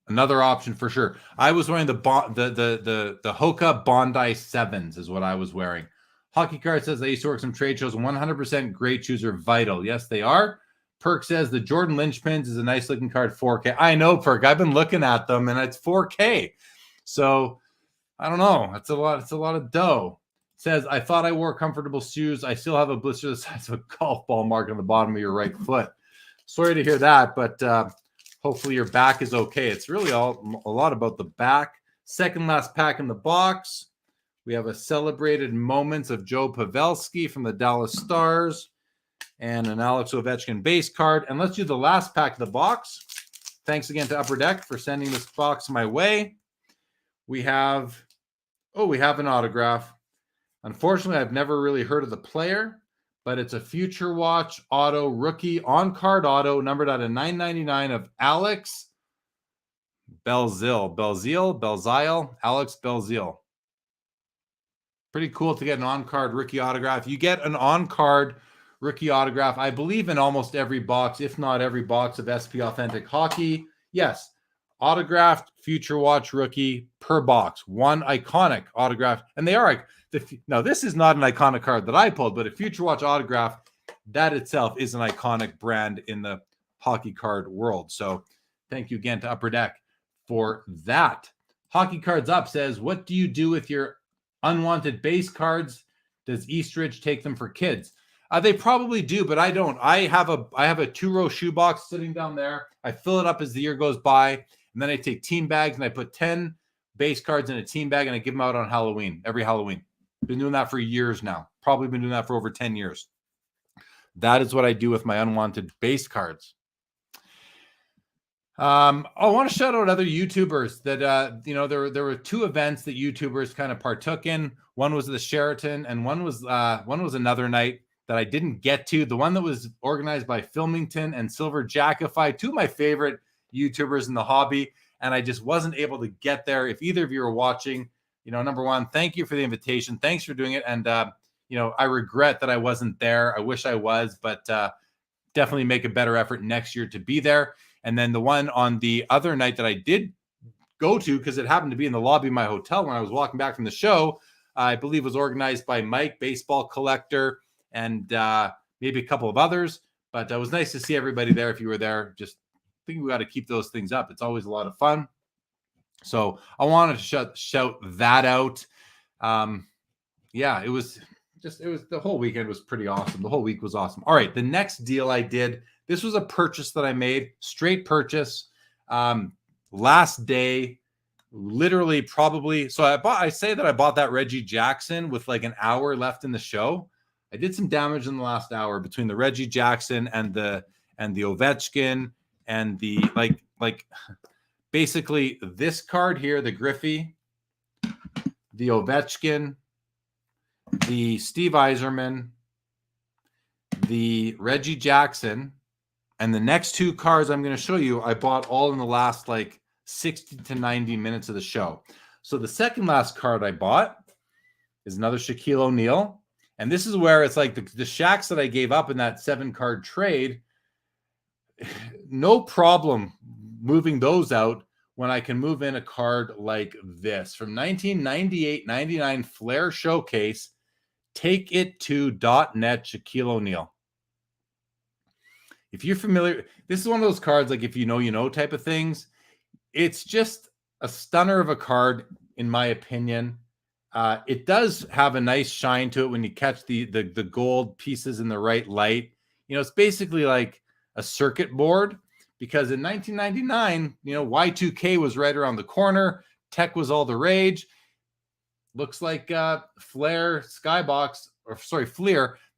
Another option for sure. I was wearing the Hoka Bondi 7s is what I was wearing. Hockey Card says, I used to work some trade shows. 100% great shoes are vital. Yes, they are. Perk says the Jordan Lynch pins is a nice looking card, 4K. I know, Perk. I've been looking at them and it's 4K. So I don't know. It's a lot of dough. Says, I thought I wore comfortable shoes. I still have a blister the size of a golf ball mark on the bottom of your right foot. Sorry to hear that, but hopefully your back is okay. It's really a lot about the back. Second last pack in the box. We have a celebrated moments of Joe Pavelski from the Dallas Stars and an Alex Ovechkin base card. And let's do the last pack of the box. Thanks again to Upper Deck for sending this box my way. We have an autograph. Unfortunately, I've never really heard of the player, but it's a Future Watch auto rookie on-card auto numbered out of 999 of Alex Belzile, Alex Belzile. Pretty cool to get an on-card rookie autograph. You get an on-card rookie autograph, I believe, in almost every box, if not every box of SP Authentic Hockey. Yes, autographed Future Watch rookie per box. One iconic autograph. And they are. Now, this is not an iconic card that I pulled, but a Future Watch autograph, that itself is an iconic brand in the hockey card world. So thank you again to Upper Deck for that. Hockey Cards Up says, what do you do with your unwanted base cards? Does Eastridge take them for kids? They probably do, but I don't. I have a 2-row shoebox sitting down there. I fill it up as the year goes by, and then I take team bags and I put 10 base cards in a team bag and I give them out on Halloween, every Halloween. Been doing that for years now. Probably been doing that for over 10 years. That is what I do with my unwanted base cards. I want to shout out other YouTubers that, there were 2 events that YouTubers kind of partook in. One was the Sheraton and one was another night that I didn't get to. The one that was organized by Filmington and Silver Jackify, 2 of my favorite YouTubers in the hobby. And I just wasn't able to get there. If either of you are watching, number one, thank you for the invitation. Thanks for doing it. And, I regret that I wasn't there. I wish I was, but definitely make a better effort next year to be there. And then the one on the other night that I did go to, because it happened to be in the lobby of my hotel when I was walking back from the show, I believe was organized by Mike, Baseball Collector, and maybe a couple of others. But it was nice to see everybody there if you were there. Just think we got to keep those things up. It's always a lot of fun. So I wanted to shout that out. It was the whole weekend was pretty awesome. The whole week was awesome. All right. The next deal I did, this was a purchase that I made, straight purchase, last day, literally probably. So I say that I bought that Reggie Jackson with like an hour left in the show. I did some damage in the last hour between the Reggie Jackson and the Ovechkin and the like basically this card here, the Griffey, the Ovechkin, the Steve Yzerman, the Reggie Jackson, and the next 2 cards I'm going to show you, I bought all in the last 60 to 90 minutes of the show. So the second last card I bought is another Shaquille O'Neal. And this is where it's like the Shaqs that I gave up in that 7-card trade, no problem moving those out when I can move in a card like this from 1998-99 Flair Showcase. Take it to .net Shaquille O'Neal. If you're familiar, this is one of those cards, like if you know type of things. It's just a stunner of a card, in my opinion. It does have a nice shine to it when you catch the gold pieces in the right light. It's basically like a circuit board, because in 1999, Y2K was right around the corner. Tech was all the rage. Looks like Flair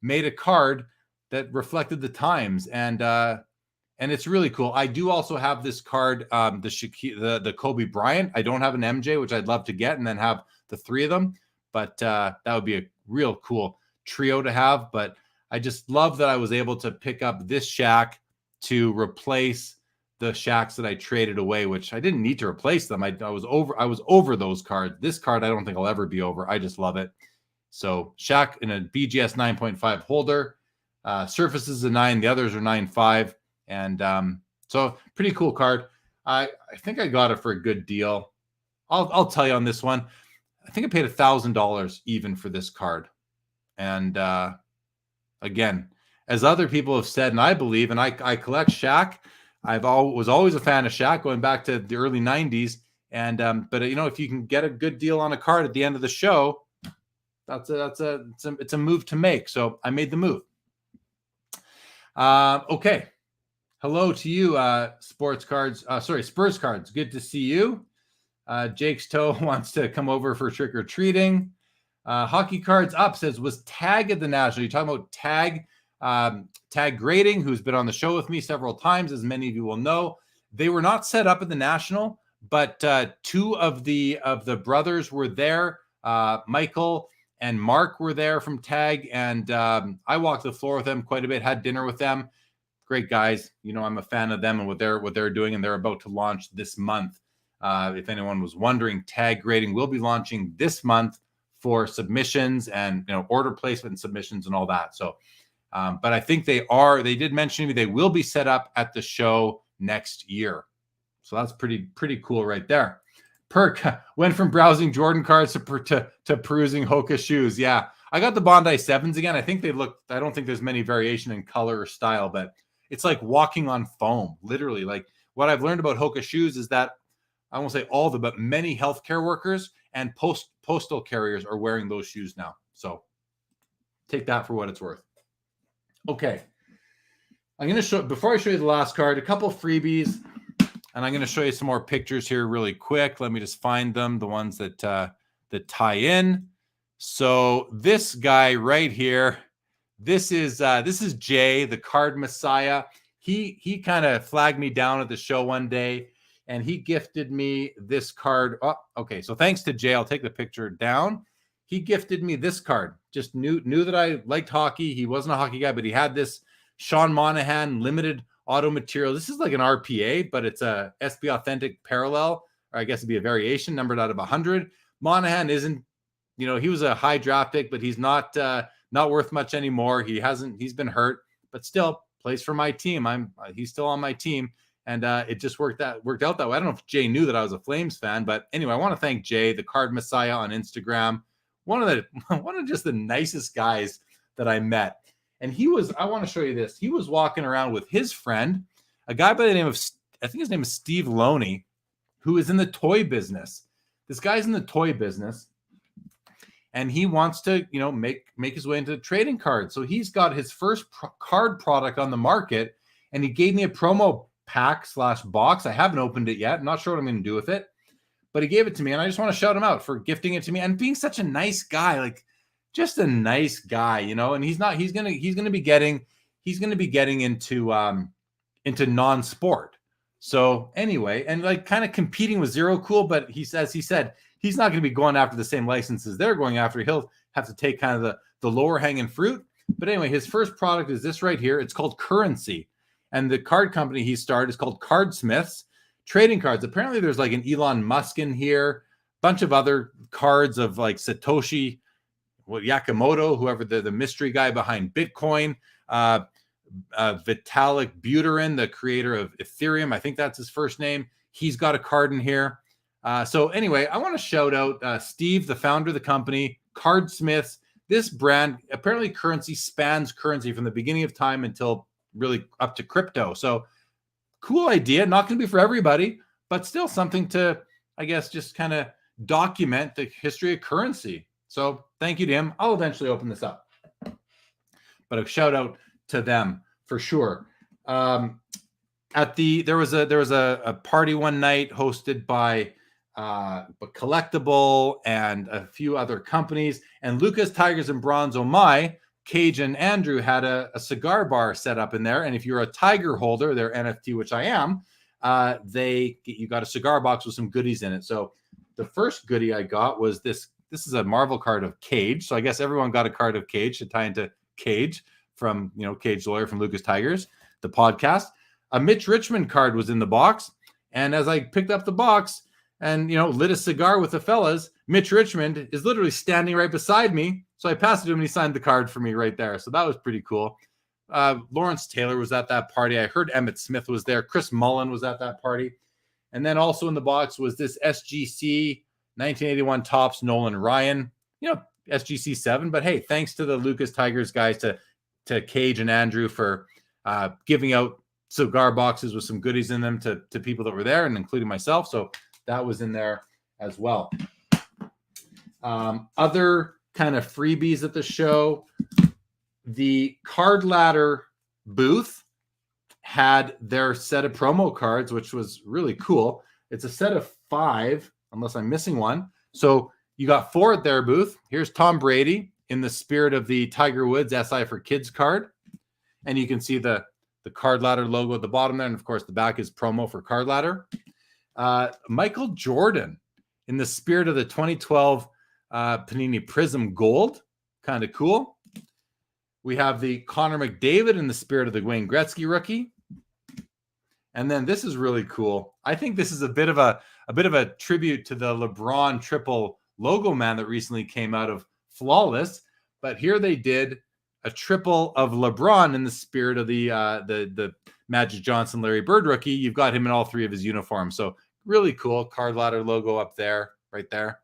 made a card that reflected the times, and it's really cool. I do also have this card, the Kobe Bryant. I don't have an MJ, which I'd love to get, and then have the 3 of them. But that would be a real cool trio to have. But I just love that I was able to pick up this Shaq to replace the Shaqs that I traded away, which I didn't need to replace them. I was over those cards. This card I don't think I'll ever be over. I just love it. So Shaq in a BGS 9.5 holder. Surface is a 9. The others are 9.5. And so pretty cool card. I think I got it for a good deal. I'll tell you on this one. I think I paid $1,000 even for this card. And again, as other people have said, and I believe, and I collect Shaq. Was always a fan of Shaq going back to the early 90s. And but if you can get a good deal on a card at the end of the show, it's a move to make. So I made the move. Okay. Hello to you, Spurs Cards. Good to see you. Jake's Toe wants to come over for trick-or-treating. Hockey Cards Up says, was Tag at the National? You're talking about Tag Grading, who's been on the show with me several times, as many of you will know. They were not set up at the National, but two of the brothers were there. Michael and Mark were there from Tag, and I walked the floor with them quite a bit, had dinner with them. Great guys. I'm a fan of them and what they're doing, and they're about to launch this month. If anyone was wondering, Tag Grading will be launching this month for submissions and order placement and submissions and all that. So, but I think they did mention to me they will be set up at the show next year. So that's pretty cool right there. Perk went from browsing Jordan cards to perusing Hoka shoes. Yeah, I got the Bondi 7s again. I think I don't think there's many variation in color or style, but it's like walking on foam, literally. Like what I've learned about Hoka shoes is that I won't say all of them, but many healthcare workers and postal carriers are wearing those shoes now. So take that for what it's worth. Okay. I'm going to show, before I show you the last card, a couple freebies, and I'm going to show you some more pictures here really quick. Let me just find them, the ones that tie in. So this guy right here, this is Jay, the card messiah. He kind of flagged me down at the show one day, and he gifted me this card. Oh, okay. So thanks to Jay, I'll take the picture down. He gifted me this card. Just knew that I liked hockey. He wasn't a hockey guy, but he had this Sean Monahan limited auto material. This is like an RPA, but it's a SB Authentic parallel, or I guess it'd be a variation numbered out of 100. Monahan isn't, he was a high draft pick, but he's not worth much anymore. He's been hurt, but still plays for my team. He's still on my team. And it just worked out that way. I don't know if Jay knew that I was a Flames fan, but anyway, I want to thank Jay, the card messiah on Instagram. One of just the nicest guys that I met. And I want to show you this. He was walking around with his friend, a guy by the name of, I think his name is Steve Loney, who is in the toy business. This guy's in the toy business, and he wants to, make his way into trading cards. So he's got his first card product on the market, and he gave me a promo pack / box. I haven't opened it yet. I'm not sure what I'm going to do with it, but he gave it to me, and I just want to shout him out for gifting it to me and being such a nice guy, like just a nice guy, and he's going to be getting into non-sport. So anyway, and like kind of competing with Zero Cool, but he said he's not going to be going after the same licenses they're going after. He'll have to take kind of the lower hanging fruit. But anyway, his first product is this right here. It's called Currency. And the card company he started is called Cardsmiths. Trading cards. Apparently there's like an Elon Musk in here, bunch of other cards of like Satoshi Yakamoto, whoever the mystery guy behind Bitcoin, Vitalik Buterin, the creator of Ethereum. I think that's his first name. He's got a card in here. So anyway, I want to shout out Steve, the founder of the company, Cardsmiths. This brand, apparently currency spans currency from the beginning of time until really up to crypto. So cool idea. Not going to be for everybody, but still something to, I guess, just kind of document the history of currency. So thank you to him. I'll eventually open this up, but a shout out to them for sure. There was a party one night hosted by Collectible and a few other companies, and Lucas, Tigers, and Bronze Oh My, Cage and Andrew had a cigar bar set up in there. And if you're a Tiger holder, their NFT, which I am, you got a cigar box with some goodies in it. So the first goodie I got was this. This is a Marvel card of Cage. So I guess everyone got a card of Cage to tie into Cage. from, Cage Lawyer from Lucas Tigers, the podcast. A Mitch Richmond card was in the box. And as I picked up the box and, lit a cigar with the fellas, Mitch Richmond is literally standing right beside me. So I passed it to him and he signed the card for me right there. So that was pretty cool. Lawrence Taylor was at that party. I heard Emmett Smith was there. Chris Mullen was at that party. And then also in the box was this SGC 1981 Topps Nolan Ryan, SGC 7. But hey, thanks to the Lucas Tigers guys, to Cage and Andrew for giving out cigar boxes with some goodies in them to people that were there, and including myself. So that was in there as well. Other kind of freebies at the show. The Card Ladder booth had their set of promo cards, which was really cool. It's a set of 5, unless I'm missing one. So you got 4 at their booth. Here's Tom Brady in the spirit of the Tiger Woods SI for Kids card. And you can see the Card Ladder logo at the bottom there. And of course, the back is promo for Card Ladder. Michael Jordan in the spirit of the 2012 Panini Prism Gold. Kind of cool. We have the Connor McDavid in the spirit of the Wayne Gretzky rookie. And then this is really cool. I think this is a bit of a tribute to the LeBron triple logo man that recently came out of Flawless. But here they did a triple of LeBron in the spirit of the Magic Johnson, Larry Bird rookie. You've got him in all 3 of his uniforms. So really cool. Card Ladder logo up there, right there.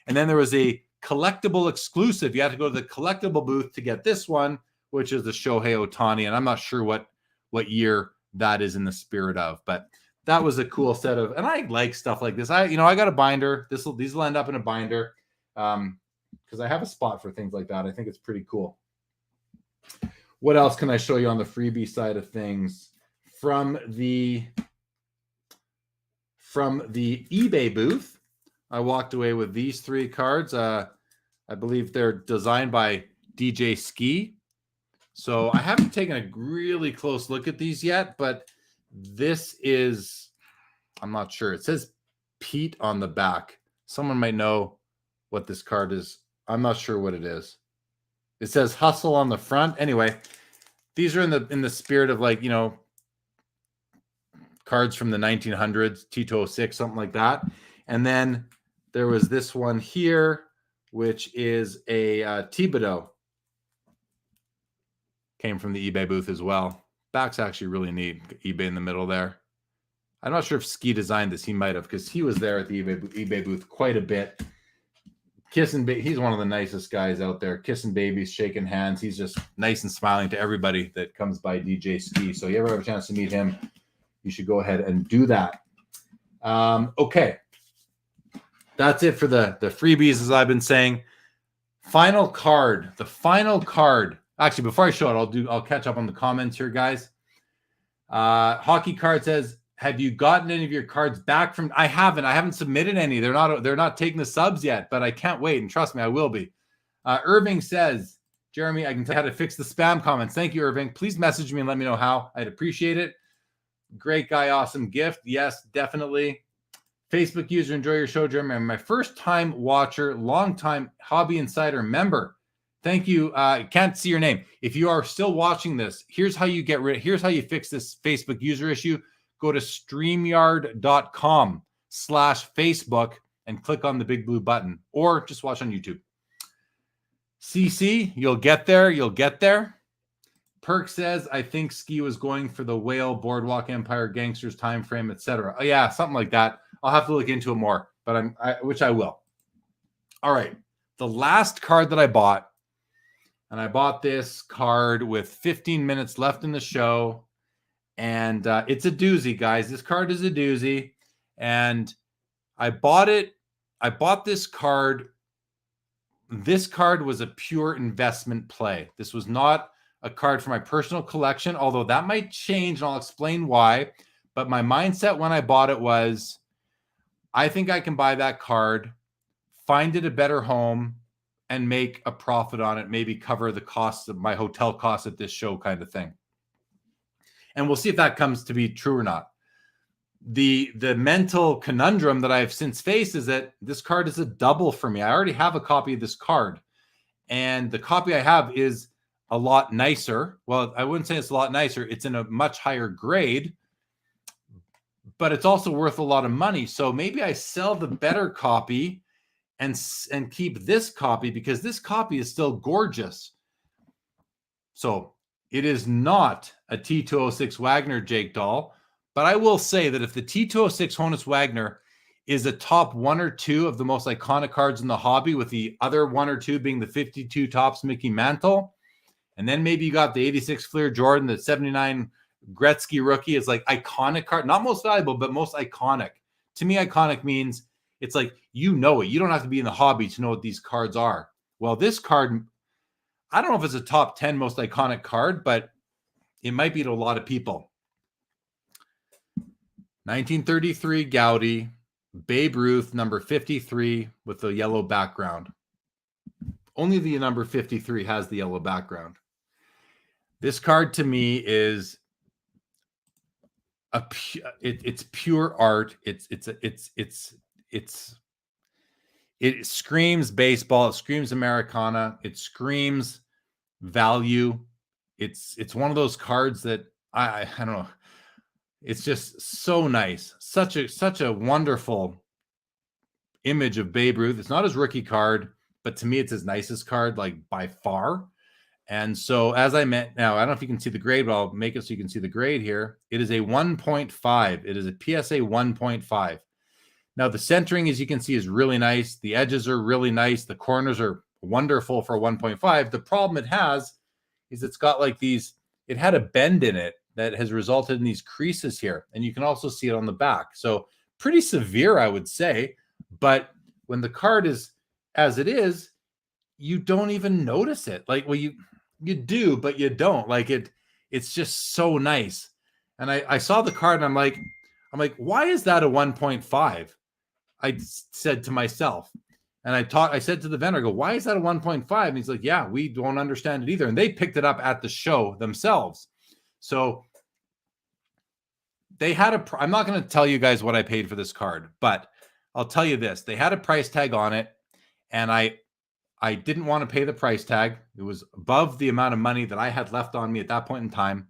And then there was a collectible exclusive. You had to go to the collectible booth to get this one, which is the Shohei Ohtani. And I'm not sure what year that is in the spirit of, but that was a cool set of, and I like stuff like this. I got a binder. These will end up in a binder because I have a spot for things like that. I think it's pretty cool. What else can I show you on the freebie side of things? From the eBay booth, I walked away with these 3 cards. I believe they're designed by DJ Ski. So I haven't taken a really close look at these yet, but this is, I'm not sure. It says Pete on the back. Someone might know what this card is. I'm not sure what it is. It says Hustle on the front. Anyway, these are in the spirit of, like, cards from the 1900s, Tito 06, something like that. And then there was this one here, which is a Thibodeau. Came from the eBay booth as well. Back's actually really neat. eBay in the middle there. I'm not sure if Ski designed this. He might have, because he was there at the eBay booth quite a bit. He's one of the nicest guys out there. Kissing babies, shaking hands. He's just nice and smiling to everybody that comes by DJ Ski. So you ever have a chance to meet him, you should go ahead and do that. Okay. That's it for the freebies, as I've been saying. Final card. The final card. Actually, before I show it, I'll catch up on the comments here, guys. Hockey Card says, have you gotten any of your cards back from? I haven't submitted any. They're not taking the subs yet, but I can't wait. And trust me, I will be. Irving says, Jeremy, I can tell you how to fix the spam comments. Thank you, Irving. Please message me and let me know how. I'd appreciate it. Great guy, awesome gift. Yes, definitely. Facebook user, enjoy your show, Jeremy. I'm my first time watcher, long time Hobby Insider member. Thank you. Can't see your name. If you are still watching this, here's how you fix this Facebook user issue. Go to StreamYard.com/Facebook and click on the big blue button, or just watch on YouTube. CC, you'll get there. Perk says, I think Ski was going for the Whale, Boardwalk Empire, Gangsters, Time Frame, etc. Oh, yeah, something like that. I'll have to look into it more, but which I will. All right. The last card that I bought, and I bought this card with 15 minutes left in the show, and it's a doozy, guys. This card is a doozy, and I bought it. I bought this card. This card was a pure investment play. This was not a card for my personal collection, although that might change, and I'll explain why. But my mindset when I bought it was, I think I can buy that card, find it a better home, and make a profit on it, maybe cover the costs of my hotel costs at this show, kind of thing. And we'll see if that comes to be true or not. The mental conundrum that I've since faced is that this card is a double for me. I already have a copy of this card, and the copy I have is a lot nicer. Well, I wouldn't say it's a lot nicer. It's in a much higher grade, but it's also worth a lot of money. So maybe I sell the better copy and keep this copy, because this copy is still gorgeous. So it is not a T206 Wagner Jake doll, but I will say that if the T206 Honus Wagner is a top 1 or 2 of the most iconic cards in the hobby, with the other 1 or 2 being the 52 Topps Mickey Mantle, and then maybe you got the 86 Fleer Jordan, the 79 Gretzky rookie is like iconic card, not most valuable, but most iconic. To me, iconic means it's like, you know it. You don't have to be in the hobby to know what these cards are. Well, this card, I don't know if it's a top 10 most iconic card, but it might be to a lot of people. 1933 Gowdy, Babe Ruth, number 53 with the yellow background. Only the number 53 has the yellow background. This card to me is it's pure art. It screams baseball. It screams Americana. It screams value. It's one of those cards that I don't know. It's just so nice. Such a wonderful image of Babe Ruth. It's not his rookie card, but to me, it's his nicest card, like by far. And so as I meant, now, I don't know if you can see the grade, but I'll make it so you can see the grade here. It is a 1.5. It is a PSA 1.5. Now, the centering, as you can see, is really nice. The edges are really nice. The corners are wonderful for 1.5. The problem it has is it's got like these, it had a bend in it that has resulted in these creases here. And you can also see it on the back. So pretty severe, I would say. But when the card is as it is, you don't even notice it. Like, well, you do, but you don't. Like it's just so nice. And I saw the card and I'm like, why is that a 1.5? I said to myself, and I said to the vendor, I go, why is that a 1.5? And he's like, yeah, we don't understand it either. And they picked it up at the show themselves. So they had I'm not going to tell you guys what I paid for this card, but I'll tell you this. They had a price tag on it, and I didn't want to pay the price tag. It was above the amount of money that I had left on me at that point in time.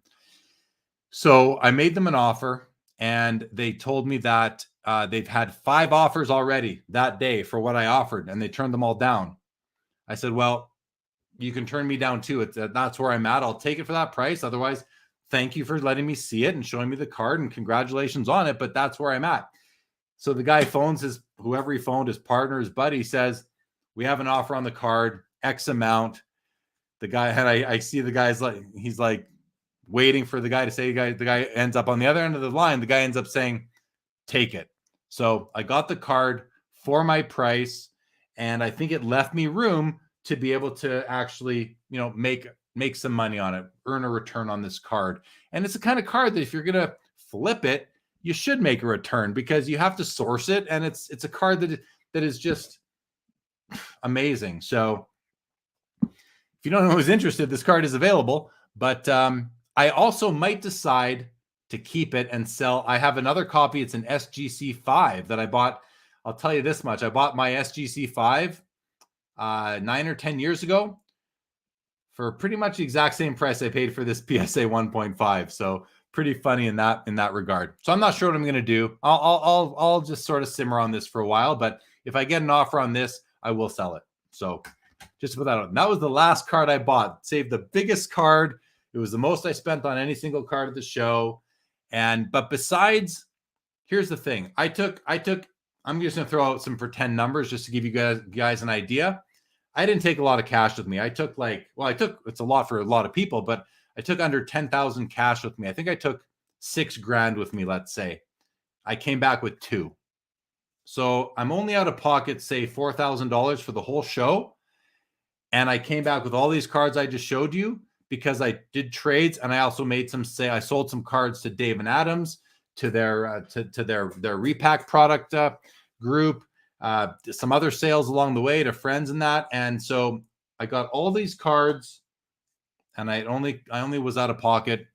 So I made them an offer, and they told me that they've had 5 offers already that day for what I offered, and they turned them all down. I said, well, you can turn me down too. That's where I'm at. I'll take it for that price. Otherwise, thank you for letting me see it and showing me the card, and congratulations on it. But that's where I'm at. So the guy phones whoever he phoned, his partner, his buddy, says, we have an offer on the card, X amount. The guy, and I see the guy's like, he's like waiting for the guy to say, the guy ends up on the other end of the line. The guy ends up saying, take it. So I got the card for my price, and I think it left me room to be able to actually, make some money on it, earn a return on this card. And it's the kind of card that if you're going to flip it, you should make a return, because you have to source it. And it's a card that is just amazing. So if you don't know who's interested, this card is available, but I also might decide to keep it and sell. I have another copy. It's an SGC 5 that I bought. I'll tell you this much. I bought my SGC 5 9 or 10 years ago for pretty much the exact same price I paid for this PSA 1.5. So pretty funny in that regard. So I'm not sure what I'm going to do. I'll just sort of simmer on this for a while, but if I get an offer on this, I will sell it. So just put that on. That was the last card I bought. Saved the biggest card. It was the most I spent on any single card at the show. But besides, here's the thing. I'm just going to throw out some pretend numbers just to give you guys an idea. I didn't take a lot of cash with me. I took it's a lot for a lot of people, but I took under 10,000 cash with me. I think I took $6,000 with me, let's say. I came back with 2. So I'm only out of pocket, say $4,000 for the whole show. And I came back with all these cards I just showed you because I did trades, and I also made I sold some cards to Dave and Adams, to their repack product group, some other sales along the way to friends and that. And so I got all these cards, and I only was out of pocket,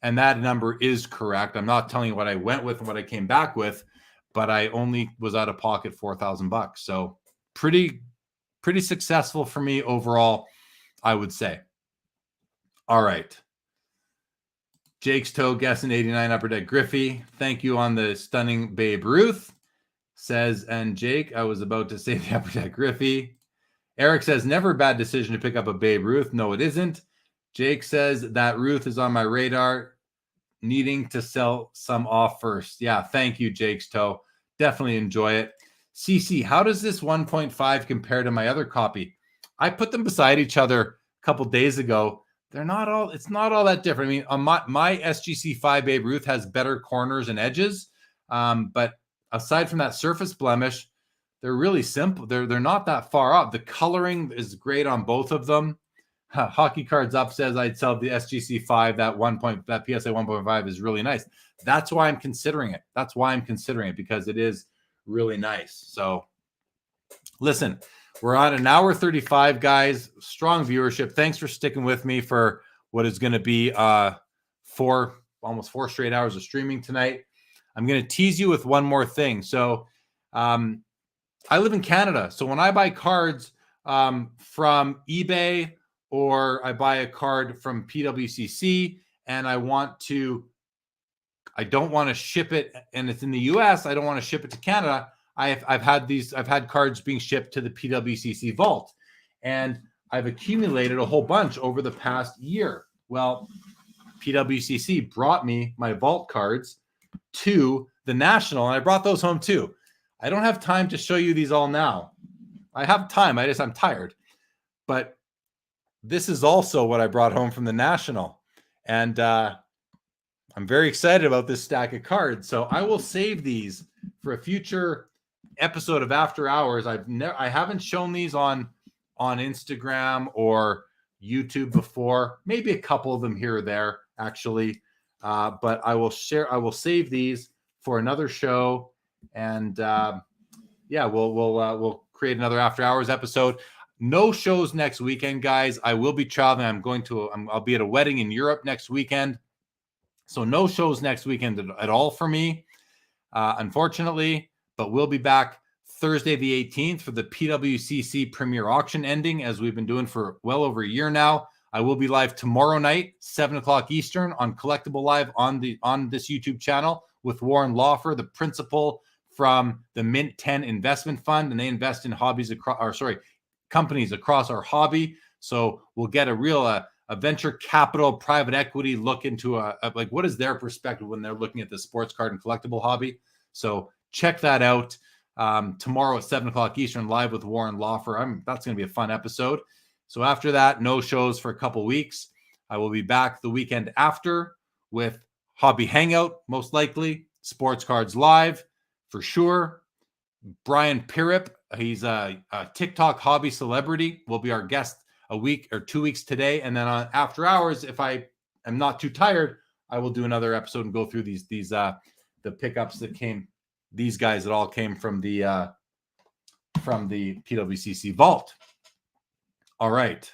and that number is correct. I'm not telling you what I went with and what I came back with, but I only was out of pocket $4,000. So pretty successful for me overall, I would say. All right. Jake's Toe guessing 89 Upper Deck Griffey. Thank you on the stunning Babe Ruth. Says, and Jake, I was about to say the Upper Deck Griffey. Eric says, never a bad decision to pick up a Babe Ruth. No, it isn't. Jake says that Ruth is on my radar, needing to sell some off first. Yeah, thank you, Jake's Toe. Definitely enjoy it. CC, how does this 1.5 compare to my other copy? I put them beside each other a couple days ago. It's not all that different. I mean, my SGC5 Babe Ruth has better corners and edges, but aside from that surface blemish, they're really simple. They're not that far off. The coloring is great on both of them. Hockey Cards Up says I'd sell the SGC5. That PSA 1.5 is really nice. That's why I'm considering it. Because it is really nice. So listen, we're on an hour 35, guys. Strong viewership. Thanks for sticking with me for what is going to be almost 4 straight hours of streaming tonight. I'm going to tease you with one more thing. So I live in Canada. So when I buy cards from eBay, or I buy a card from PWCC and I don't want to ship it, and it's in the US, I don't want to ship it to Canada. I've had cards being shipped to the PWCC vault, and I've accumulated a whole bunch over the past year. Well, PWCC brought me my vault cards to the National, and I brought those home too. I don't have time to show you these all now. I have time. I'm tired. But this is also what I brought home from the National. And I'm very excited about this stack of cards. So I will save these for a future episode of After Hours. I haven't shown these on Instagram or YouTube before. Maybe a couple of them here or there, actually. But I will save these for another show. And we'll create another After Hours episode. No shows next weekend, guys. I will be traveling. I'll be at a wedding in Europe next weekend. So no shows next weekend at all for me, unfortunately. But we'll be back Thursday the 18th for the PWCC Premier Auction ending, as we've been doing for well over a year now. I will be live tomorrow night, 7 o'clock Eastern, on Collectible Live on this YouTube channel with Warren Laufer, the principal from the Mint 10 Investment Fund, and they invest in companies across our hobby. So we'll get a real a venture capital, private equity look into what is their perspective when they're looking at the sports card and collectible hobby. So check that out tomorrow at 7 o'clock Eastern, live with Warren Laufer. That's going to be a fun episode. So after that, no shows for a couple weeks. I will be back the weekend after with Hobby Hangout, most likely, Sports Cards Live for sure. Brian Pirip, he's a TikTok hobby celebrity, will be our guest a week or 2 weeks today. And then on After Hours, if I am not too tired, I will do another episode and go through the pickups that came, these guys that all came from the PWCC vault. All right.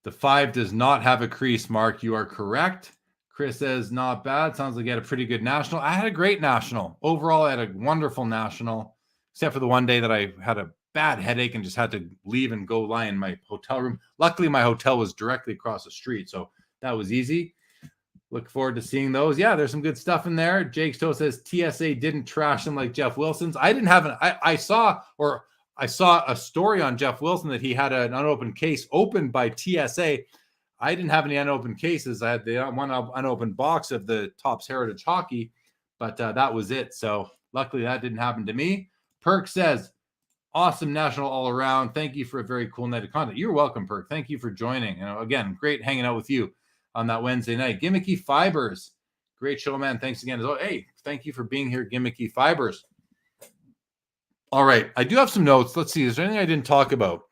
The 5 does not have a crease, Mark. You are correct. Chris says, not bad. Sounds like you had a pretty good national. I had a great national. Overall, I had a wonderful national, except for the one day that I had a bad headache and just had to leave and go lie in my hotel room. Luckily, my hotel was directly across the street, so that was easy. Look forward to seeing those. Yeah, there's some good stuff in there. Jake Stowe says TSA didn't trash them like Jeff Wilson's. I didn't have I saw a story on Jeff Wilson that he had an unopened case opened by TSA. I didn't have any unopened cases. I had the one unopened box of the Topps Heritage Hockey, but that was it. So luckily that didn't happen to me. Perk says, awesome national all around. Thank you for a very cool night of content. You're welcome, Perk. Thank you for joining. Again, great hanging out with you on that Wednesday night. Gimmicky Fibers. Great show, man. Thanks again. Hey, thank you for being here, Gimmicky Fibers. All right. I do have some notes. Let's see. Is there anything I didn't talk about?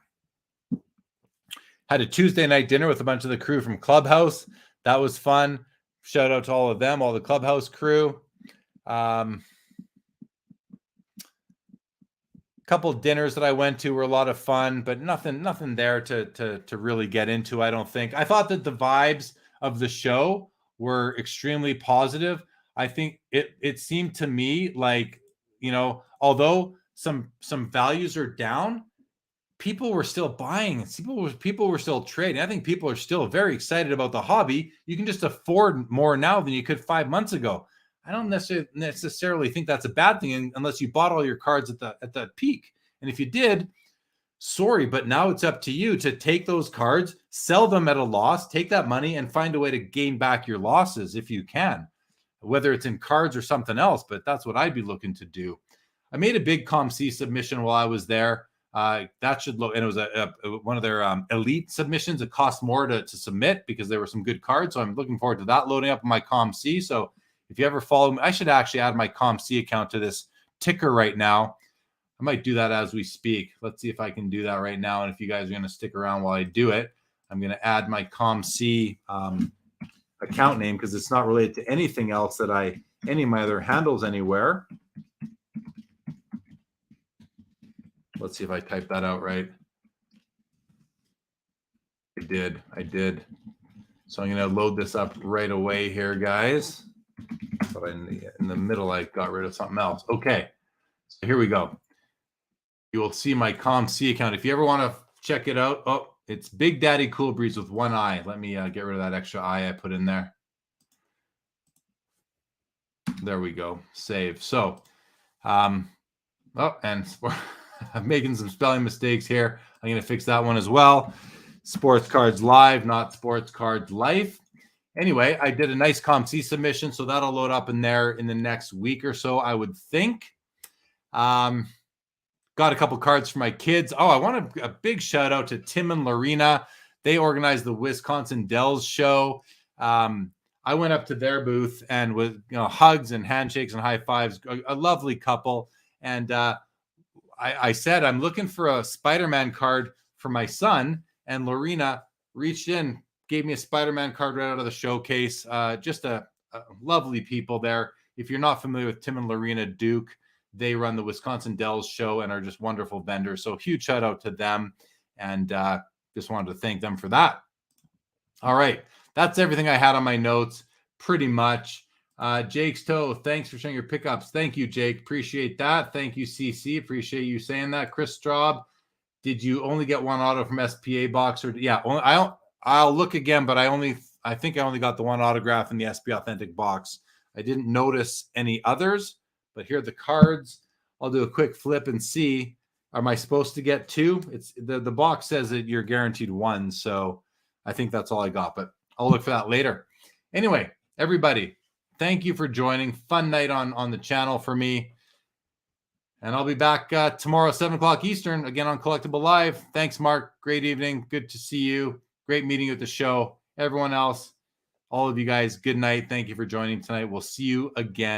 Had a Tuesday night dinner with a bunch of the crew from Clubhouse. That was fun. Shout out to all of them, all the Clubhouse crew. Couple dinners that I went to were a lot of fun, but nothing there to really get into, I don't think. I thought that the vibes of the show were extremely positive. I think it seemed to me like, although some values are down, people were still buying. People were still trading. I think people are still very excited about the hobby. You can just afford more now than you could 5 months ago. I don't necessarily think that's a bad thing unless you bought all your cards at the peak. And if you did, sorry, but now it's up to you to take those cards, sell them at a loss, take that money and find a way to gain back your losses if you can, whether it's in cards or something else. But that's what I'd be looking to do. I made a big ComC submission while I was there. That should look, and it was one of their elite submissions. It cost more to submit because there were some good cards. So I'm looking forward to that loading up on my ComC. So if you ever follow me, I should actually add my ComC account to this ticker right now. I might do that as we speak. Let's see if I can do that right now. And if you guys are going to stick around while I do it, I'm going to add my ComC account name because it's not related to anything else that any of my other handles anywhere. Let's see if I typed that out right. I did. So I'm going to load this up right away here, guys. But in the middle, I got rid of something else. Okay, so here we go. You will see my ComC account. If you ever want to check it out, it's Big Daddy Cool Breeze with one eye. Let me get rid of that extra eye I put in there. There we go. Save. So, and I'm making some spelling mistakes here. I'm going to fix that one as well. Sports Cards Live, not Sports Cards Life. Anyway, I did a nice ComC submission, so that'll load up in there in the next week or so, I would think. Got a couple cards for my kids. I want a big shout out to Tim and Lorena. They organized the Wisconsin Dells show. I went up to their booth and with hugs and handshakes and high fives. A lovely couple. And I said, I'm looking for a Spider-Man card for my son. And Lorena reached in, gave me a Spider-Man card right out of the showcase. Just a lovely people there. If you're not familiar with Tim and Lorena Duke, they run the Wisconsin Dells show and are just wonderful vendors. So huge shout out to them. And just wanted to thank them for that. All right. That's everything I had on my notes, pretty much. Jake's Toe, thanks for sharing your pickups. Thank you, Jake. Appreciate that. Thank you, CC. Appreciate you saying that. Chris Straub, did you only get one auto from SPA box? Or yeah, I'll look again, but I think I only got the one autograph in the SB Authentic box. I didn't notice any others, but here are the cards. I'll do a quick flip and see. Am I supposed to get two? It's the box says that you're guaranteed one, so I think that's all I got, but I'll look for that later. Anyway, everybody, thank you for joining. Fun night on the channel for me. And I'll be back tomorrow, 7 o'clock Eastern, again on Collectible Live. Thanks, Mark. Great evening. Good to see you. Great meeting you at the show. Everyone else, all of you guys, good night. Thank you for joining tonight. We'll see you again.